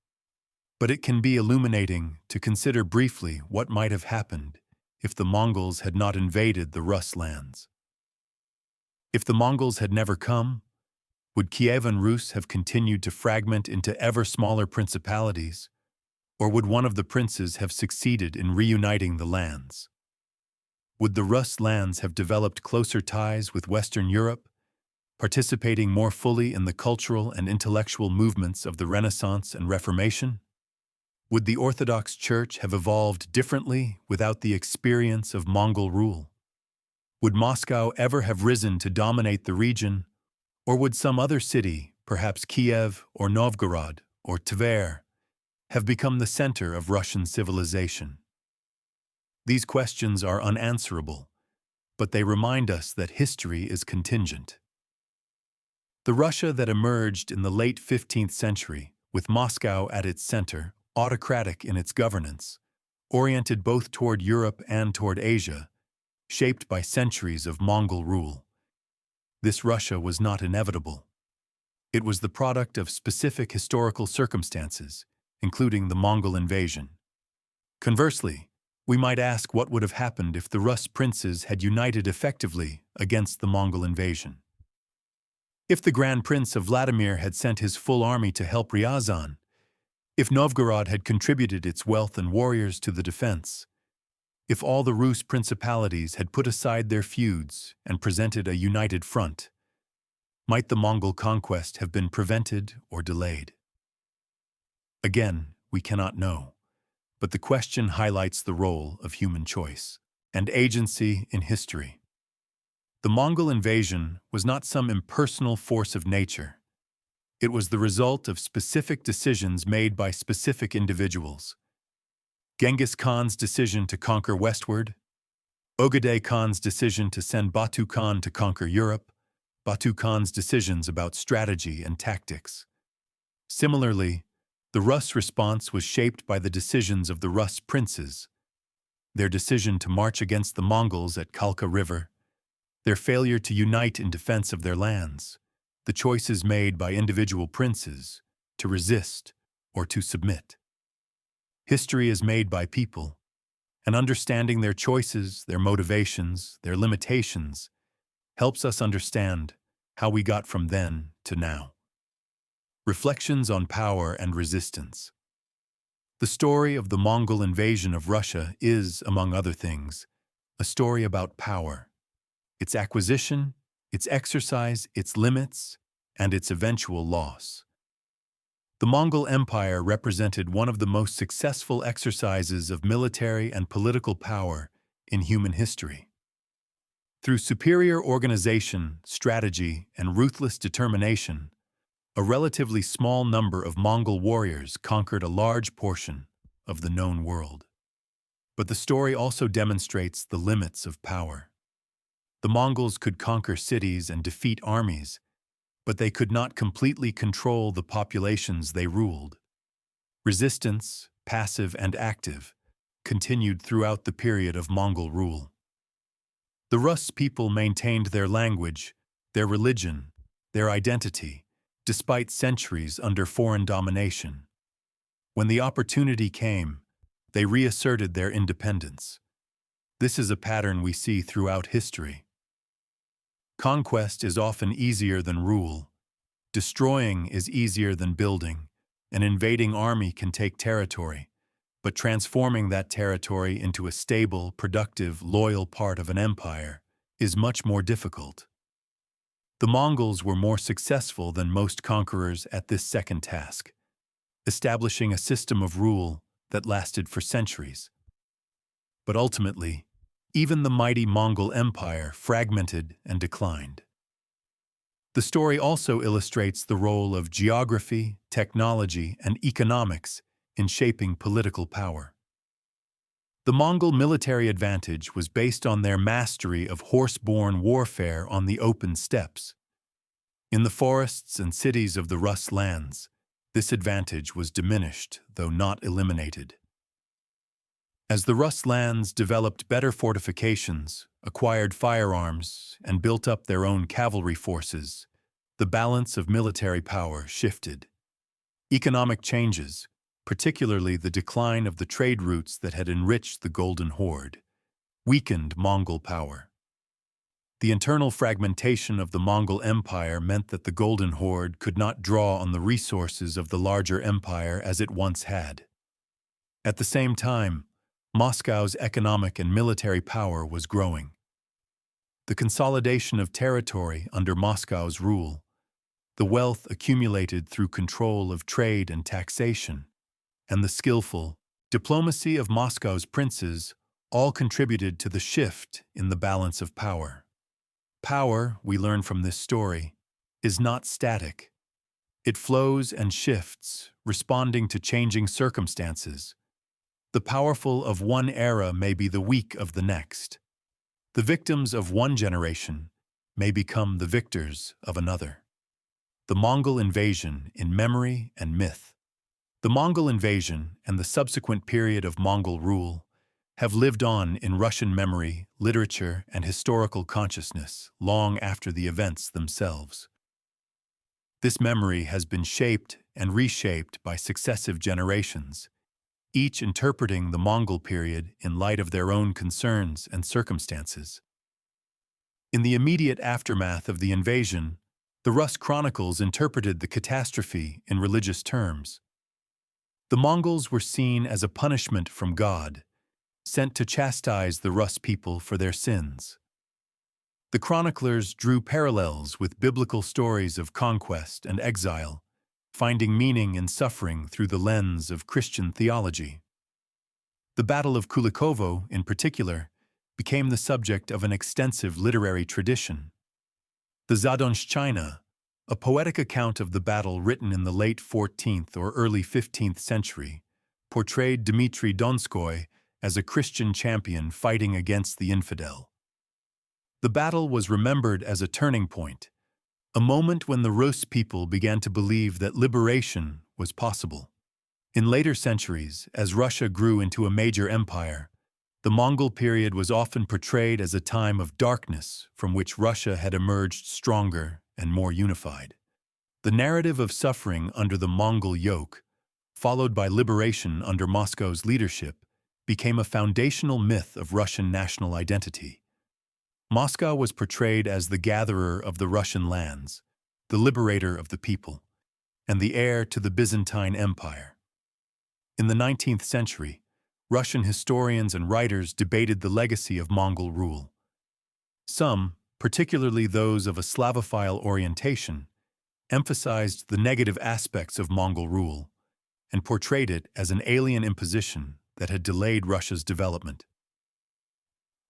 Speaker 1: But it can be illuminating to consider briefly what might have happened if the Mongols had not invaded the Rus lands. If the Mongols had never come, would Kievan Rus have continued to fragment into ever smaller principalities, or would one of the princes have succeeded in reuniting the lands? Would the Rus lands have developed closer ties with Western Europe, participating more fully in the cultural and intellectual movements of the Renaissance and Reformation? Would the Orthodox Church have evolved differently without the experience of Mongol rule? Would Moscow ever have risen to dominate the region, or would some other city, perhaps Kiev or Novgorod or Tver, have become the center of Russian civilization? These questions are unanswerable, but they remind us that history is contingent. The Russia that emerged in the late 15th century, with Moscow at its center, autocratic in its governance, oriented both toward Europe and toward Asia, shaped by centuries of Mongol rule. This Russia was not inevitable. It was the product of specific historical circumstances, including the Mongol invasion. Conversely, we might ask what would have happened if the Rus princes had united effectively against the Mongol invasion. If the Grand Prince of Vladimir had sent his full army to help Ryazan, if Novgorod had contributed its wealth and warriors to the defense, if all the Rus principalities had put aside their feuds and presented a united front, might the Mongol conquest have been prevented or delayed? Again, we cannot know, but the question highlights the role of human choice and agency in history. The Mongol invasion was not some impersonal force of nature. It was the result of specific decisions made by specific individuals. Genghis Khan's decision to conquer westward, Ogedei Khan's decision to send Batu Khan to conquer Europe, Batu Khan's decisions about strategy and tactics. Similarly, the Rus response was shaped by the decisions of the Rus princes, their decision to march against the Mongols at Kalka River, their failure to unite in defense of their lands, the choices made by individual princes to resist or to submit. History is made by people, and understanding their choices, their motivations, their limitations, helps us understand how we got from then to now. Reflections on power and resistance. The story of the Mongol invasion of Russia is, among other things, a story about power, its acquisition, its exercise, its limits, and its eventual loss. The Mongol Empire represented one of the most successful exercises of military and political power in human history. Through superior organization, strategy, and ruthless determination, a relatively small number of Mongol warriors conquered a large portion of the known world. But the story also demonstrates the limits of power. The Mongols could conquer cities and defeat armies, but they could not completely control the populations they ruled. Resistance, passive and active, continued throughout the period of Mongol rule. The Rus people maintained their language, their religion, their identity, despite centuries under foreign domination. When the opportunity came, they reasserted their independence. This is a pattern we see throughout history. Conquest is often easier than rule. Destroying is easier than building. An invading army can take territory, but transforming that territory into a stable, productive, loyal part of an empire is much more difficult. The Mongols were more successful than most conquerors at this second task, establishing a system of rule that lasted for centuries. But ultimately, even the mighty Mongol Empire fragmented and declined. The story also illustrates the role of geography, technology, and economics in shaping political power. The Mongol military advantage was based on their mastery of horse-borne warfare on the open steppes. In the forests and cities of the Rus lands, this advantage was diminished, though not eliminated. As the Rus lands developed better fortifications, acquired firearms, and built up their own cavalry forces, the balance of military power shifted. Economic changes, particularly the decline of the trade routes that had enriched the Golden Horde, weakened Mongol power. The internal fragmentation of the Mongol Empire meant that the Golden Horde could not draw on the resources of the larger empire as it once had. At the same time, Moscow's economic and military power was growing. The consolidation of territory under Moscow's rule, the wealth accumulated through control of trade and taxation, and the skillful diplomacy of Moscow's princes all contributed to the shift in the balance of power. Power, we learn from this story, is not static. It flows and shifts, responding to changing circumstances. The powerful of one era may be the weak of the next. The victims of one generation may become the victors of another. The Mongol invasion in memory and myth. The Mongol invasion and the subsequent period of Mongol rule have lived on in Russian memory, literature, and historical consciousness long after the events themselves. This memory has been shaped and reshaped by successive generations, each interpreting the Mongol period in light of their own concerns and circumstances. In the immediate aftermath of the invasion, the Rus chronicles interpreted the catastrophe in religious terms. The Mongols were seen as a punishment from God, sent to chastise the Rus people for their sins. The chroniclers drew parallels with biblical stories of conquest and exile, finding meaning in suffering through the lens of Christian theology. The Battle of Kulikovo, in particular, became the subject of an extensive literary tradition. The Zadonshchina, a poetic account of the battle written in the late 14th or early 15th century, portrayed Dmitry Donskoy as a Christian champion fighting against the infidel. The battle was remembered as a turning point, a moment when the Rus people began to believe that liberation was possible. In later centuries, as Russia grew into a major empire, the Mongol period was often portrayed as a time of darkness from which Russia had emerged stronger and more unified. The narrative of suffering under the Mongol yoke, followed by liberation under Moscow's leadership, became a foundational myth of Russian national identity. Moscow was portrayed as the gatherer of the Russian lands, the liberator of the people, and the heir to the Byzantine Empire. In the 19th century, Russian historians and writers debated the legacy of Mongol rule. Some, particularly those of a Slavophile orientation, emphasized the negative aspects of Mongol rule and portrayed it as an alien imposition that had delayed Russia's development.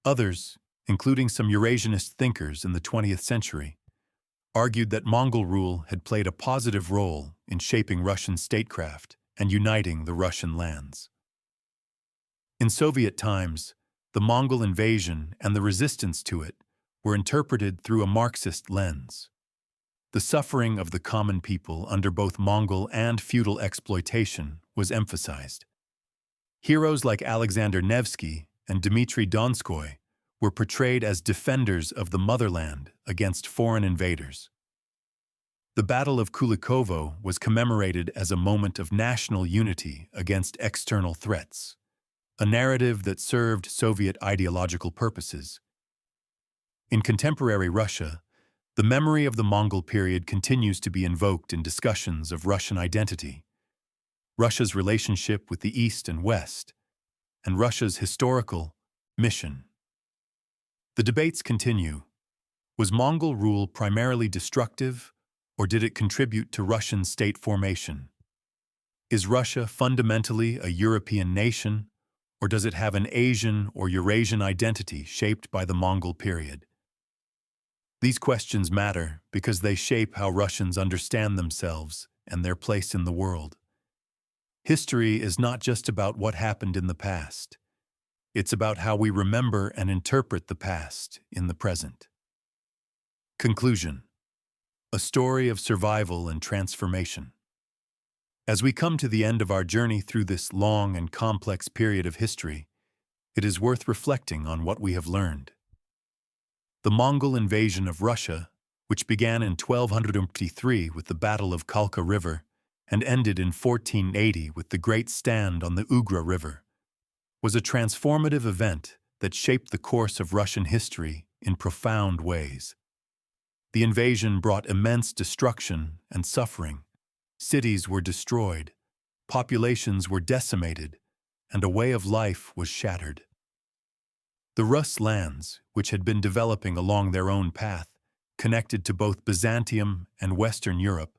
Speaker 1: Others, including some Eurasianist thinkers in the 20th century, argued that Mongol rule had played a positive role in shaping Russian statecraft and uniting the Russian lands. In Soviet times, the Mongol invasion and the resistance to it were interpreted through a Marxist lens. The suffering of the common people under both Mongol and feudal exploitation was emphasized. Heroes like Alexander Nevsky and Dmitry Donskoy were portrayed as defenders of the motherland against foreign invaders. The Battle of Kulikovo was commemorated as a moment of national unity against external threats, a narrative that served Soviet ideological purposes. In contemporary Russia, the memory of the Mongol period continues to be invoked in discussions of Russian identity, Russia's relationship with the East and West, and Russia's historical mission. The debates continue. Was Mongol rule primarily destructive, or did it contribute to Russian state formation? Is Russia fundamentally a European nation, or does it have an Asian or Eurasian identity shaped by the Mongol period? These questions matter because they shape how Russians understand themselves and their place in the world. History is not just about what happened in the past. It's about how we remember and interpret the past in the present. Conclusion: a story of survival and transformation. As we come to the end of our journey through this long and complex period of history, it is worth reflecting on what we have learned. The Mongol invasion of Russia, which began in 1253 with the Battle of Kalka River and ended in 1480 with the Great Stand on the Ugra River, was a transformative event that shaped the course of Russian history in profound ways. The invasion brought immense destruction and suffering. Cities were destroyed, populations were decimated, and a way of life was shattered. The Rus lands, which had been developing along their own path, connected to both Byzantium and Western Europe,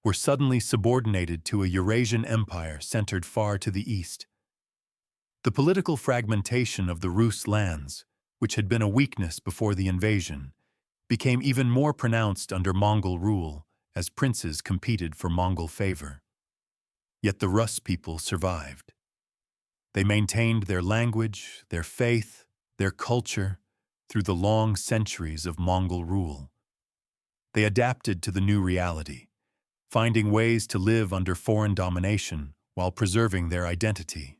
Speaker 1: were suddenly subordinated to a Eurasian empire centered far to the east. The political fragmentation of the Rus lands, which had been a weakness before the invasion, became even more pronounced under Mongol rule as princes competed for Mongol favor. Yet the Rus people survived. They maintained their language, their faith, their culture through the long centuries of Mongol rule. They adapted to the new reality, finding ways to live under foreign domination while preserving their identity.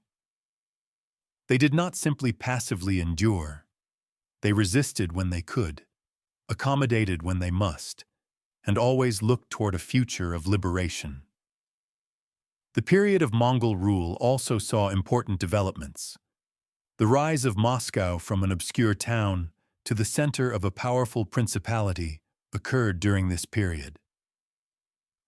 Speaker 1: They did not simply passively endure. They resisted when they could, accommodated when they must, and always looked toward a future of liberation. The period of Mongol rule also saw important developments. The rise of Moscow from an obscure town to the center of a powerful principality occurred during this period.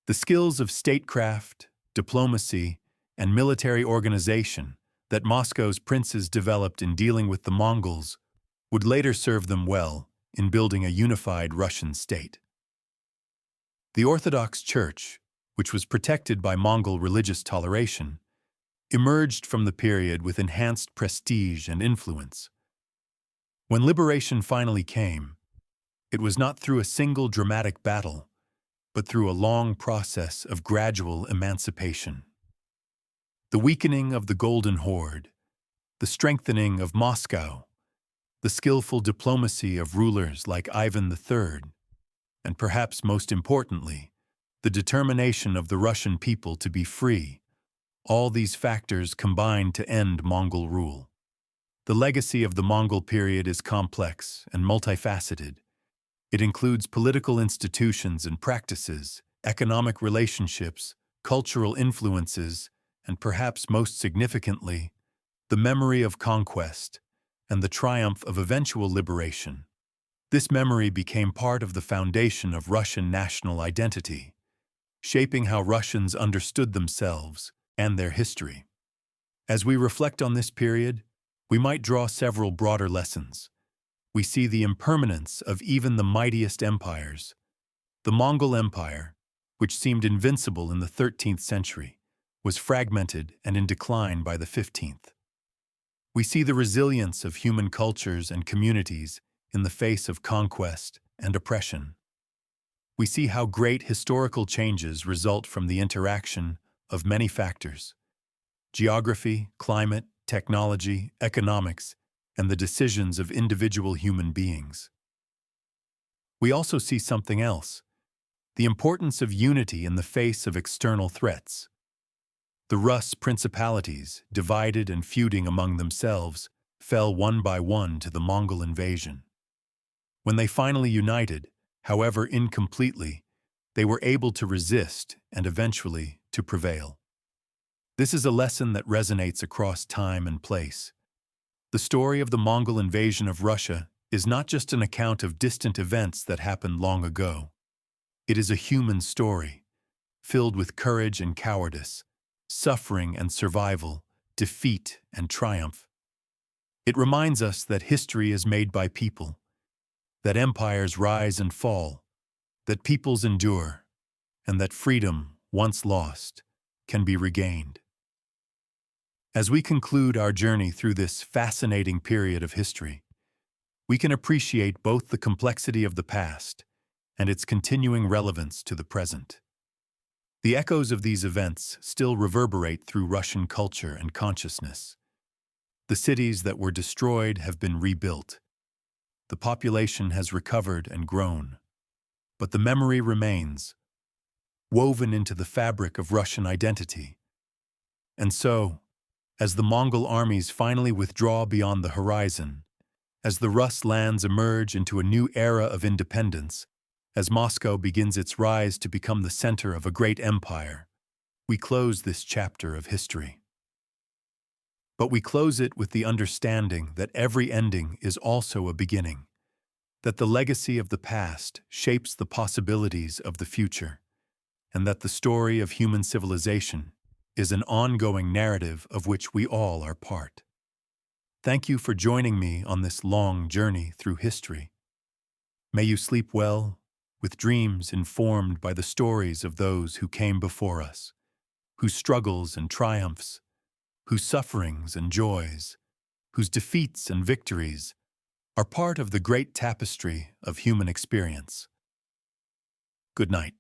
Speaker 1: The skills of statecraft, diplomacy, and military organization that Moscow's princes developed in dealing with the Mongols would later serve them well in building a unified Russian state. The Orthodox Church, which was protected by Mongol religious toleration, emerged from the period with enhanced prestige and influence. When liberation finally came, it was not through a single dramatic battle, but through a long process of gradual emancipation. The weakening of the Golden Horde, the strengthening of Moscow, the skillful diplomacy of rulers like Ivan III, and perhaps most importantly, the determination of the Russian people to be free, all these factors combined to end Mongol rule. The legacy of the Mongol period is complex and multifaceted. It includes political institutions and practices, economic relationships, cultural influences, and perhaps most significantly, the memory of conquest and the triumph of eventual liberation. This memory became part of the foundation of Russian national identity, shaping how Russians understood themselves and their history. As we reflect on this period, we might draw several broader lessons. We see the impermanence of even the mightiest empires. The Mongol Empire, which seemed invincible in the 13th century, was fragmented and in decline by the 15th. We see the resilience of human cultures and communities in the face of conquest and oppression. We see how great historical changes result from the interaction of many factors: geography, climate, technology, economics, and the decisions of individual human beings. We also see something else: the importance of unity in the face of external threats. The Rus principalities, divided and feuding among themselves, fell one by one to the Mongol invasion. When they finally united, however incompletely, they were able to resist and eventually to prevail. This is a lesson that resonates across time and place. The story of the Mongol invasion of Russia is not just an account of distant events that happened long ago. It is a human story, filled with courage and cowardice, suffering and survival, defeat and triumph. It reminds us that history is made by people, that empires rise and fall, that peoples endure, and that freedom, once lost, can be regained. As we conclude our journey through this fascinating period of history, we can appreciate both the complexity of the past and its continuing relevance to the present. The echoes of these events still reverberate through Russian culture and consciousness. The cities that were destroyed have been rebuilt. The population has recovered and grown. But the memory remains, woven into the fabric of Russian identity. And so, as the Mongol armies finally withdraw beyond the horizon, as the Rus lands emerge into a new era of independence, as Moscow begins its rise to become the center of a great empire, we close this chapter of history. But we close it with the understanding that every ending is also a beginning, that the legacy of the past shapes the possibilities of the future, and that the story of human civilization is an ongoing narrative of which we all are part. Thank you for joining me on this long journey through history. May you sleep well, with dreams informed by the stories of those who came before us, whose struggles and triumphs, whose sufferings and joys, whose defeats and victories are part of the great tapestry of human experience. Good night.